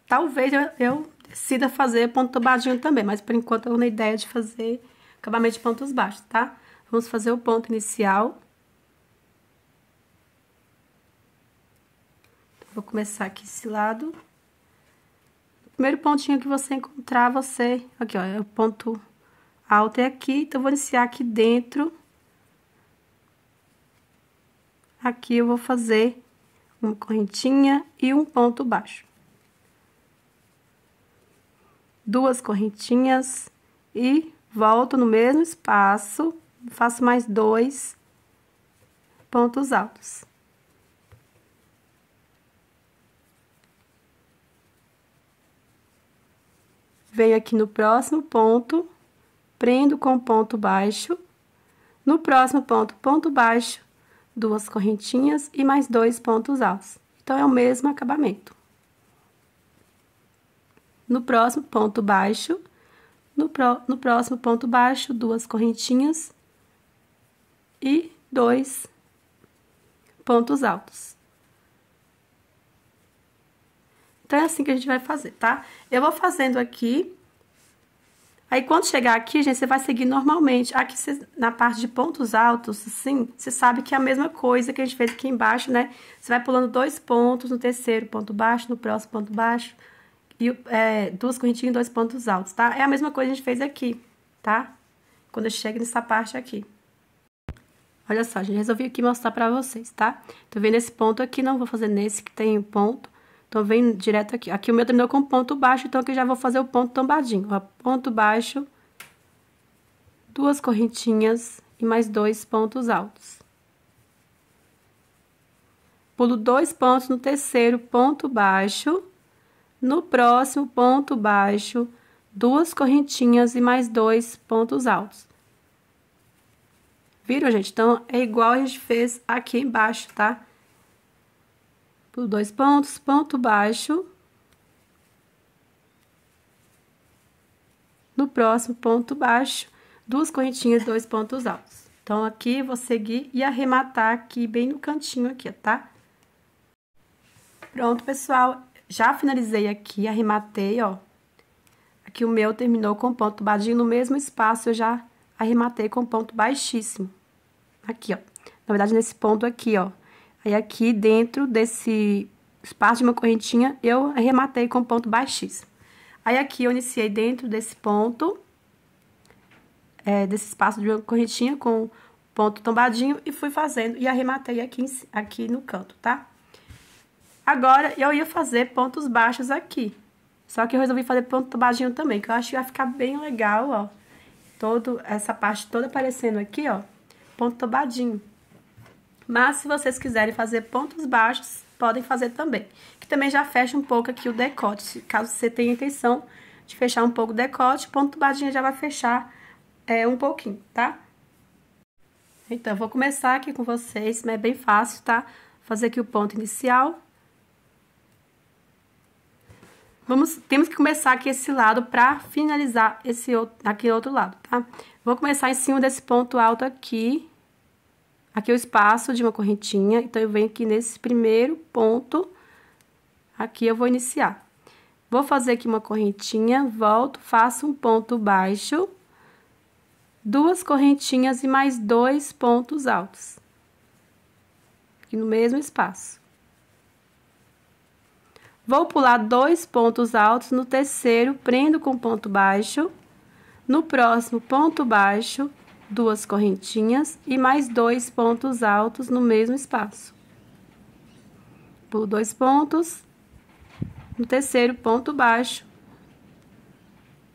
Talvez eu decida fazer ponto tombadinho também, mas por enquanto eu tô na ideia de fazer acabamento de pontos baixos, tá? Vamos fazer o ponto inicial. Vou começar aqui esse lado. O primeiro pontinho que você encontrar, aqui, ó, é o ponto alto é aqui, então eu vou iniciar aqui dentro. Aqui eu vou fazer uma correntinha e um ponto baixo. Duas correntinhas e volto no mesmo espaço, faço mais 2 pontos altos. Venho aqui no próximo ponto, prendo com ponto baixo. No próximo ponto, ponto baixo, 2 correntinhas e mais 2 pontos altos. Então, é o mesmo acabamento. No próximo ponto baixo, no próximo ponto baixo, 2 correntinhas e 2 pontos altos. Então, é assim que a gente vai fazer, tá? Eu vou fazendo aqui. Aí, quando chegar aqui, gente, você vai seguir normalmente. Aqui, na parte de pontos altos, assim, você sabe que é a mesma coisa que a gente fez aqui embaixo, né? Você vai pulando 2 pontos no terceiro ponto baixo, no próximo ponto baixo. E 2 correntinhas e 2 pontos altos, tá? É a mesma coisa que a gente fez aqui, tá? Quando eu chego nessa parte aqui. Olha só, gente, resolvi aqui mostrar pra vocês, tá? Tô vendo esse ponto aqui, não vou fazer nesse que tem o ponto. Então, vem direto aqui. Aqui o meu terminou com ponto baixo, então aqui já vou fazer o ponto tombadinho. Ó, ponto baixo, 2 correntinhas e mais 2 pontos altos. Pulo 2 pontos no terceiro ponto baixo. No próximo ponto baixo, 2 correntinhas e mais 2 pontos altos. Viram, gente? Então, é igual a gente fez aqui embaixo, tá? Por 2 pontos, ponto baixo. No próximo ponto baixo, 2 correntinhas e 2 pontos altos. Então, aqui vou seguir e arrematar aqui bem no cantinho aqui, tá? Pronto, pessoal. Já finalizei aqui, arrematei, ó. Aqui o meu terminou com ponto tombadinho no mesmo espaço, eu já arrematei com ponto baixíssimo. Aqui, ó. Na verdade, nesse ponto aqui, ó. Aí, aqui dentro desse espaço de uma correntinha, eu arrematei com ponto baixíssimo. Aí, aqui eu iniciei dentro desse ponto, desse espaço de uma correntinha com ponto tombadinho e fui fazendo e arrematei aqui no canto, tá? Agora, eu ia fazer pontos baixos aqui. Só que eu resolvi fazer ponto tombadinho também, que eu acho que vai ficar bem legal, ó. Essa parte toda aparecendo aqui, ó, ponto tombadinho. Mas, se vocês quiserem fazer pontos baixos, podem fazer também. Que também já fecha um pouco aqui o decote. Caso você tenha intenção de fechar um pouco o decote, ponto tombadinho já vai fechar um pouquinho, tá? Então, eu vou começar aqui com vocês, mas é bem fácil, tá? Fazer aqui o ponto inicial. Temos que começar aqui esse lado pra finalizar aqui outro lado, tá? Vou começar em cima desse ponto alto aqui. Aqui é o espaço de uma correntinha, então eu venho aqui nesse primeiro ponto, aqui eu vou iniciar. Vou fazer aqui uma correntinha, volto, faço um ponto baixo, 2 correntinhas e mais 2 pontos altos. Aqui no mesmo espaço. Vou pular 2 pontos altos no terceiro, prendo com ponto baixo, no próximo ponto baixo, 2 correntinhas e mais 2 pontos altos no mesmo espaço. Pulo 2 pontos, no terceiro ponto baixo,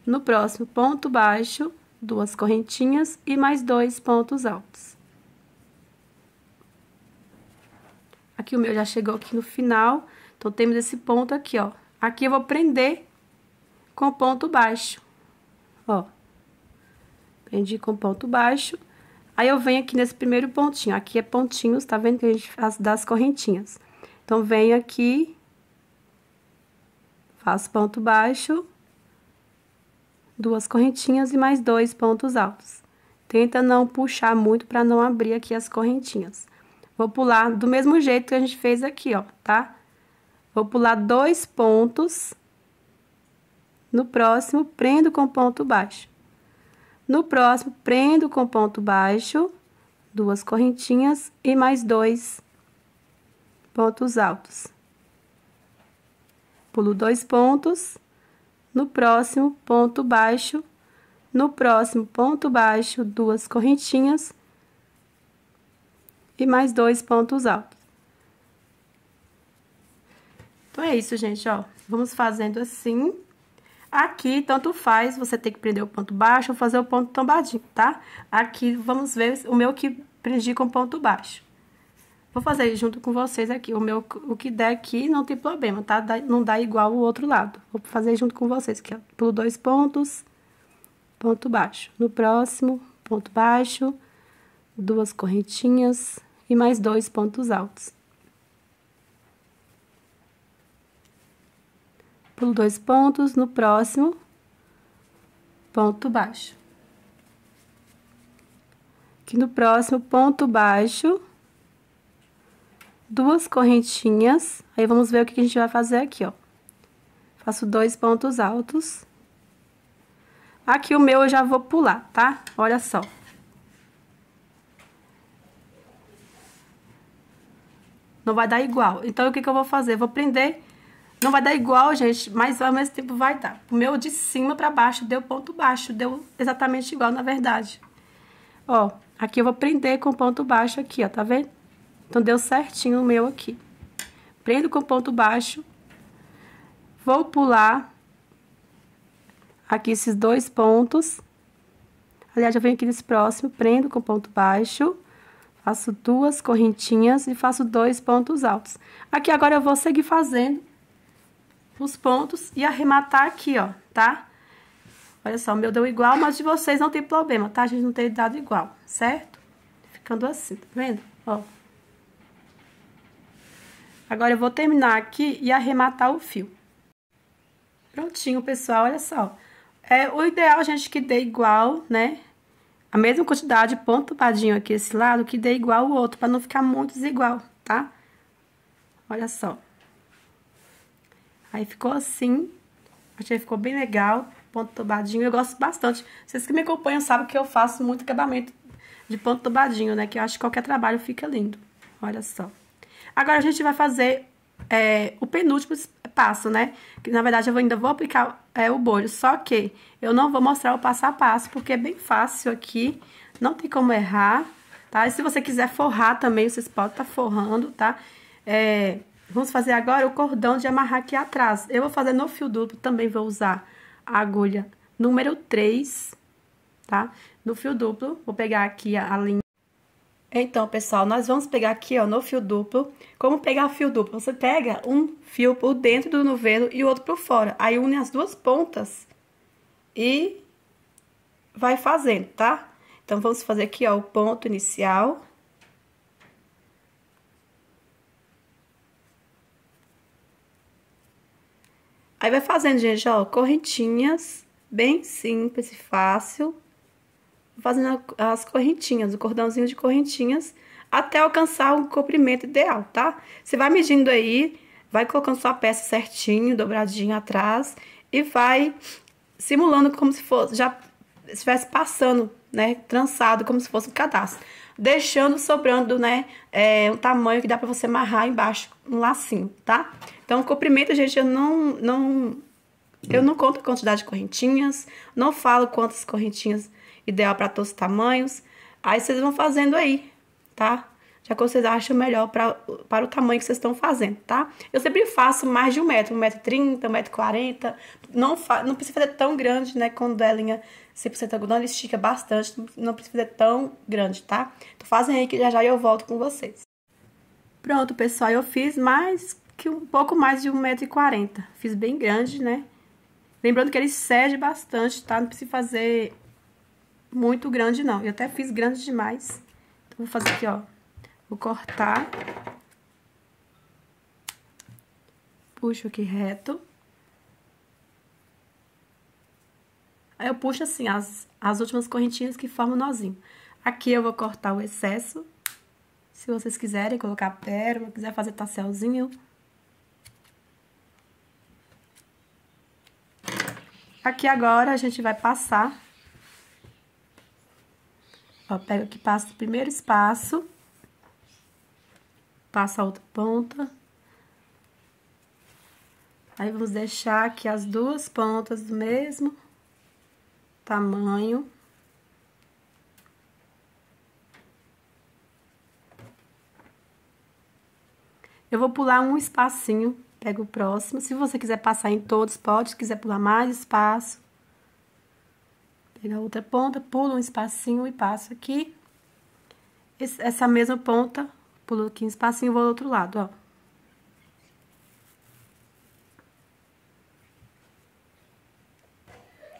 no próximo ponto baixo, 2 correntinhas e mais 2 pontos altos. Aqui o meu já chegou aqui no final, então temos esse ponto aqui, ó. Aqui eu vou prender com ponto baixo, ó. Prendi com ponto baixo. Aí, eu venho aqui nesse primeiro pontinho. Aqui é pontinhos, tá vendo que a gente faz das correntinhas. Então, venho aqui. Faço ponto baixo. 2 correntinhas e mais 2 pontos altos. Tenta não puxar muito pra não abrir aqui as correntinhas. Vou pular do mesmo jeito que a gente fez aqui, ó, tá? Vou pular 2 pontos No próximo, prendo com ponto baixo. No próximo, prendo com ponto baixo, 2 correntinhas e mais 2 pontos altos. Pulo 2 pontos, no próximo, ponto baixo, no próximo, ponto baixo, 2 correntinhas e mais 2 pontos altos. Então, é isso, gente, ó. Vamos fazendo assim. Aqui, tanto faz, você tem que prender o ponto baixo ou fazer o ponto tombadinho, tá? Aqui, vamos ver o meu que prendi com ponto baixo. Vou fazer junto com vocês aqui. O que der aqui não tem problema, tá? Não dá igual o outro lado. Vou fazer junto com vocês aqui, ó. Pulo 2 pontos, ponto baixo. No próximo, ponto baixo, 2 correntinhas e mais 2 pontos altos. Pulo 2 pontos, no próximo, ponto baixo. Aqui no próximo, ponto baixo, 2 correntinhas. Aí, vamos ver o que a gente vai fazer aqui, ó. Faço 2 pontos altos. Aqui o meu eu já vou pular, tá? Olha só. Não vai dar igual. Então, o que eu vou fazer? Vou prender. Não vai dar igual, gente, mas ao mesmo tempo vai dar. O meu de cima pra baixo deu ponto baixo, deu exatamente igual, na verdade. Ó, aqui eu vou prender com ponto baixo aqui, ó, tá vendo? Então, deu certinho o meu aqui. Prendo com ponto baixo. Vou pular aqui esses 2 pontos. Aliás, eu venho aqui nesse próximo, prendo com ponto baixo. Faço 2 correntinhas e faço 2 pontos altos. Aqui agora eu vou seguir fazendo os pontos e arrematar aqui, ó, tá? Olha só, o meu deu igual, mas de vocês não tem problema, tá? A gente não tem dado igual, certo? Ficando assim, tá vendo? Ó. Agora, eu vou terminar aqui e arrematar o fio. Prontinho, pessoal, olha só. O ideal, gente, que dê igual, né? A mesma quantidade de ponto padinho aqui, esse lado, que dê igual o outro, pra não ficar muito desigual, tá? Olha só. Aí, ficou assim. Achei que ficou bem legal. Ponto tobadinho. Eu gosto bastante. Vocês que me acompanham sabem que eu faço muito acabamento de ponto tobadinho, né? Que eu acho que qualquer trabalho fica lindo. Olha só. Agora, a gente vai fazer o penúltimo passo, né? Que, na verdade, eu ainda vou aplicar o bolho. Só que eu não vou mostrar o passo a passo, porque é bem fácil aqui. Não tem como errar, tá? E se você quiser forrar também, vocês podem estar forrando, tá? Vamos fazer agora o cordão de amarrar aqui atrás. Eu vou fazer no fio duplo, também vou usar a agulha número 3, tá? No fio duplo, vou pegar aqui a linha. Então, pessoal, nós vamos pegar aqui, ó, no fio duplo. Como pegar fio duplo? Você pega um fio por dentro do novelo e o outro por fora. Aí, une as 2 pontas e vai fazendo, tá? Então, vamos fazer aqui, ó, o ponto inicial. Aí, vai fazendo, gente, ó, correntinhas, bem simples e fácil. Fazendo as correntinhas, o cordãozinho de correntinhas, até alcançar o comprimento ideal, tá? Você vai medindo aí, vai colocando sua peça certinho, dobradinho atrás, e vai simulando como se fosse, já estivesse passando, né, trançado, como se fosse um cadastro. Deixando sobrando, né, um tamanho que dá pra você amarrar embaixo, um lacinho, tá? Então, o comprimento, gente, eu não conto a quantidade de correntinhas, não falo quantas correntinhas ideal para todos os tamanhos. Aí, vocês vão fazendo aí, tá? Já que vocês acham melhor para o tamanho que vocês estão fazendo, tá? Eu sempre faço mais de 1 metro, 1,30 m, 1,40 m. Não precisa fazer tão grande, né? Quando é linha 100% algodão, ele estica bastante, não precisa fazer tão grande, tá? Então, fazem aí que já eu volto com vocês. Pronto, pessoal, eu fiz um pouco mais de 1,40 m. Fiz bem grande, né? Lembrando que ele cede bastante, tá? Não precisa fazer muito grande, não. Eu até fiz grande demais. Então, vou fazer aqui, ó. Vou cortar. Puxo aqui reto. Aí, eu puxo assim, as últimas correntinhas que formam o nozinho. Aqui, eu vou cortar o excesso. Se vocês quiserem colocar pérola, quiser fazer tasselzinho. Aqui agora a gente vai passar. Ó, pega aqui, passa o primeiro espaço. Passa a outra ponta. Aí, vamos deixar aqui as duas pontas do mesmo tamanho. Eu vou pular um espacinho, pego o próximo. Se você quiser passar em todos, pode. Se quiser pular mais espaço. Pega a outra ponta, pula um espacinho e passo aqui. Essa mesma ponta, pulo aqui um espacinho e vou do outro lado, ó.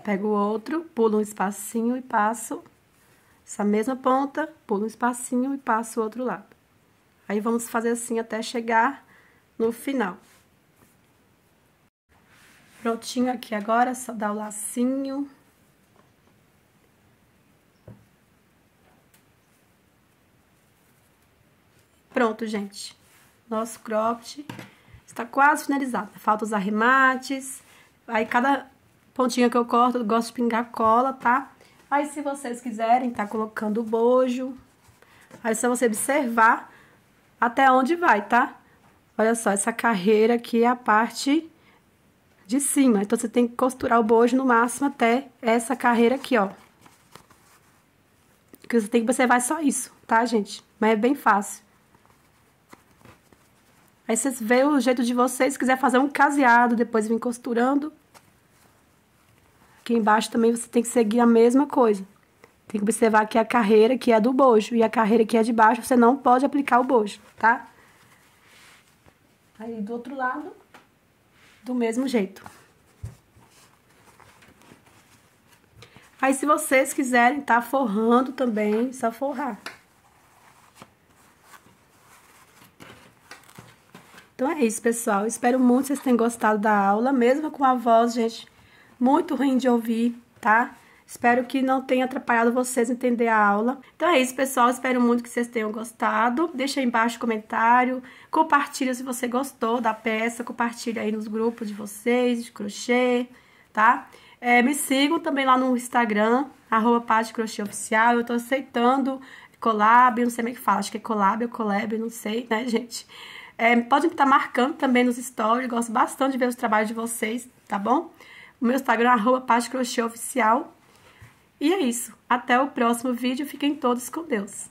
Pego o outro, pulo um espacinho e passo essa mesma ponta, pulo um espacinho e passo o outro lado. Aí, vamos fazer assim até chegar no final. Prontinho aqui agora, só dar o lacinho. Pronto, gente. Nosso cropped está quase finalizado. Falta os arremates. Aí, cada pontinha que eu corto, eu gosto de pingar cola, tá? Aí, se vocês quiserem, tá colocando o bojo. Aí, é só você observar até onde vai, tá? Olha só, essa carreira aqui é a parte de cima. Então, você tem que costurar o bojo no máximo até essa carreira aqui, ó. Porque você tem que observar só isso, tá, gente? Mas é bem fácil. Aí, vocês veem o jeito de vocês. Se quiser fazer um caseado, depois vir costurando. Aqui embaixo também você tem que seguir a mesma coisa. Tem que observar que a carreira que é do bojo e a carreira que é de baixo, você não pode aplicar o bojo, tá? Aí, do outro lado, do mesmo jeito. Aí, se vocês quiserem tá forrando também, só forrar. Então, é isso, pessoal. Espero muito que vocês tenham gostado da aula, mesmo com a voz, gente, muito ruim de ouvir, tá? Espero que não tenha atrapalhado vocês a entender a aula. Então é isso, pessoal. Espero muito que vocês tenham gostado. Deixa aí embaixo o comentário. Compartilha se você gostou da peça. Compartilha aí nos grupos de vocês, de crochê, tá? Me sigam também lá no Instagram, @PazDeCrochêOficial. Eu tô aceitando collab, não sei como é que fala. Acho que é collab ou collab, não sei, né, gente? Pode estar marcando também nos stories. Gosto bastante de ver os trabalhos de vocês, tá bom? O meu Instagram é @PazDeCrochêOficial. E é isso. Até o próximo vídeo. Fiquem todos com Deus.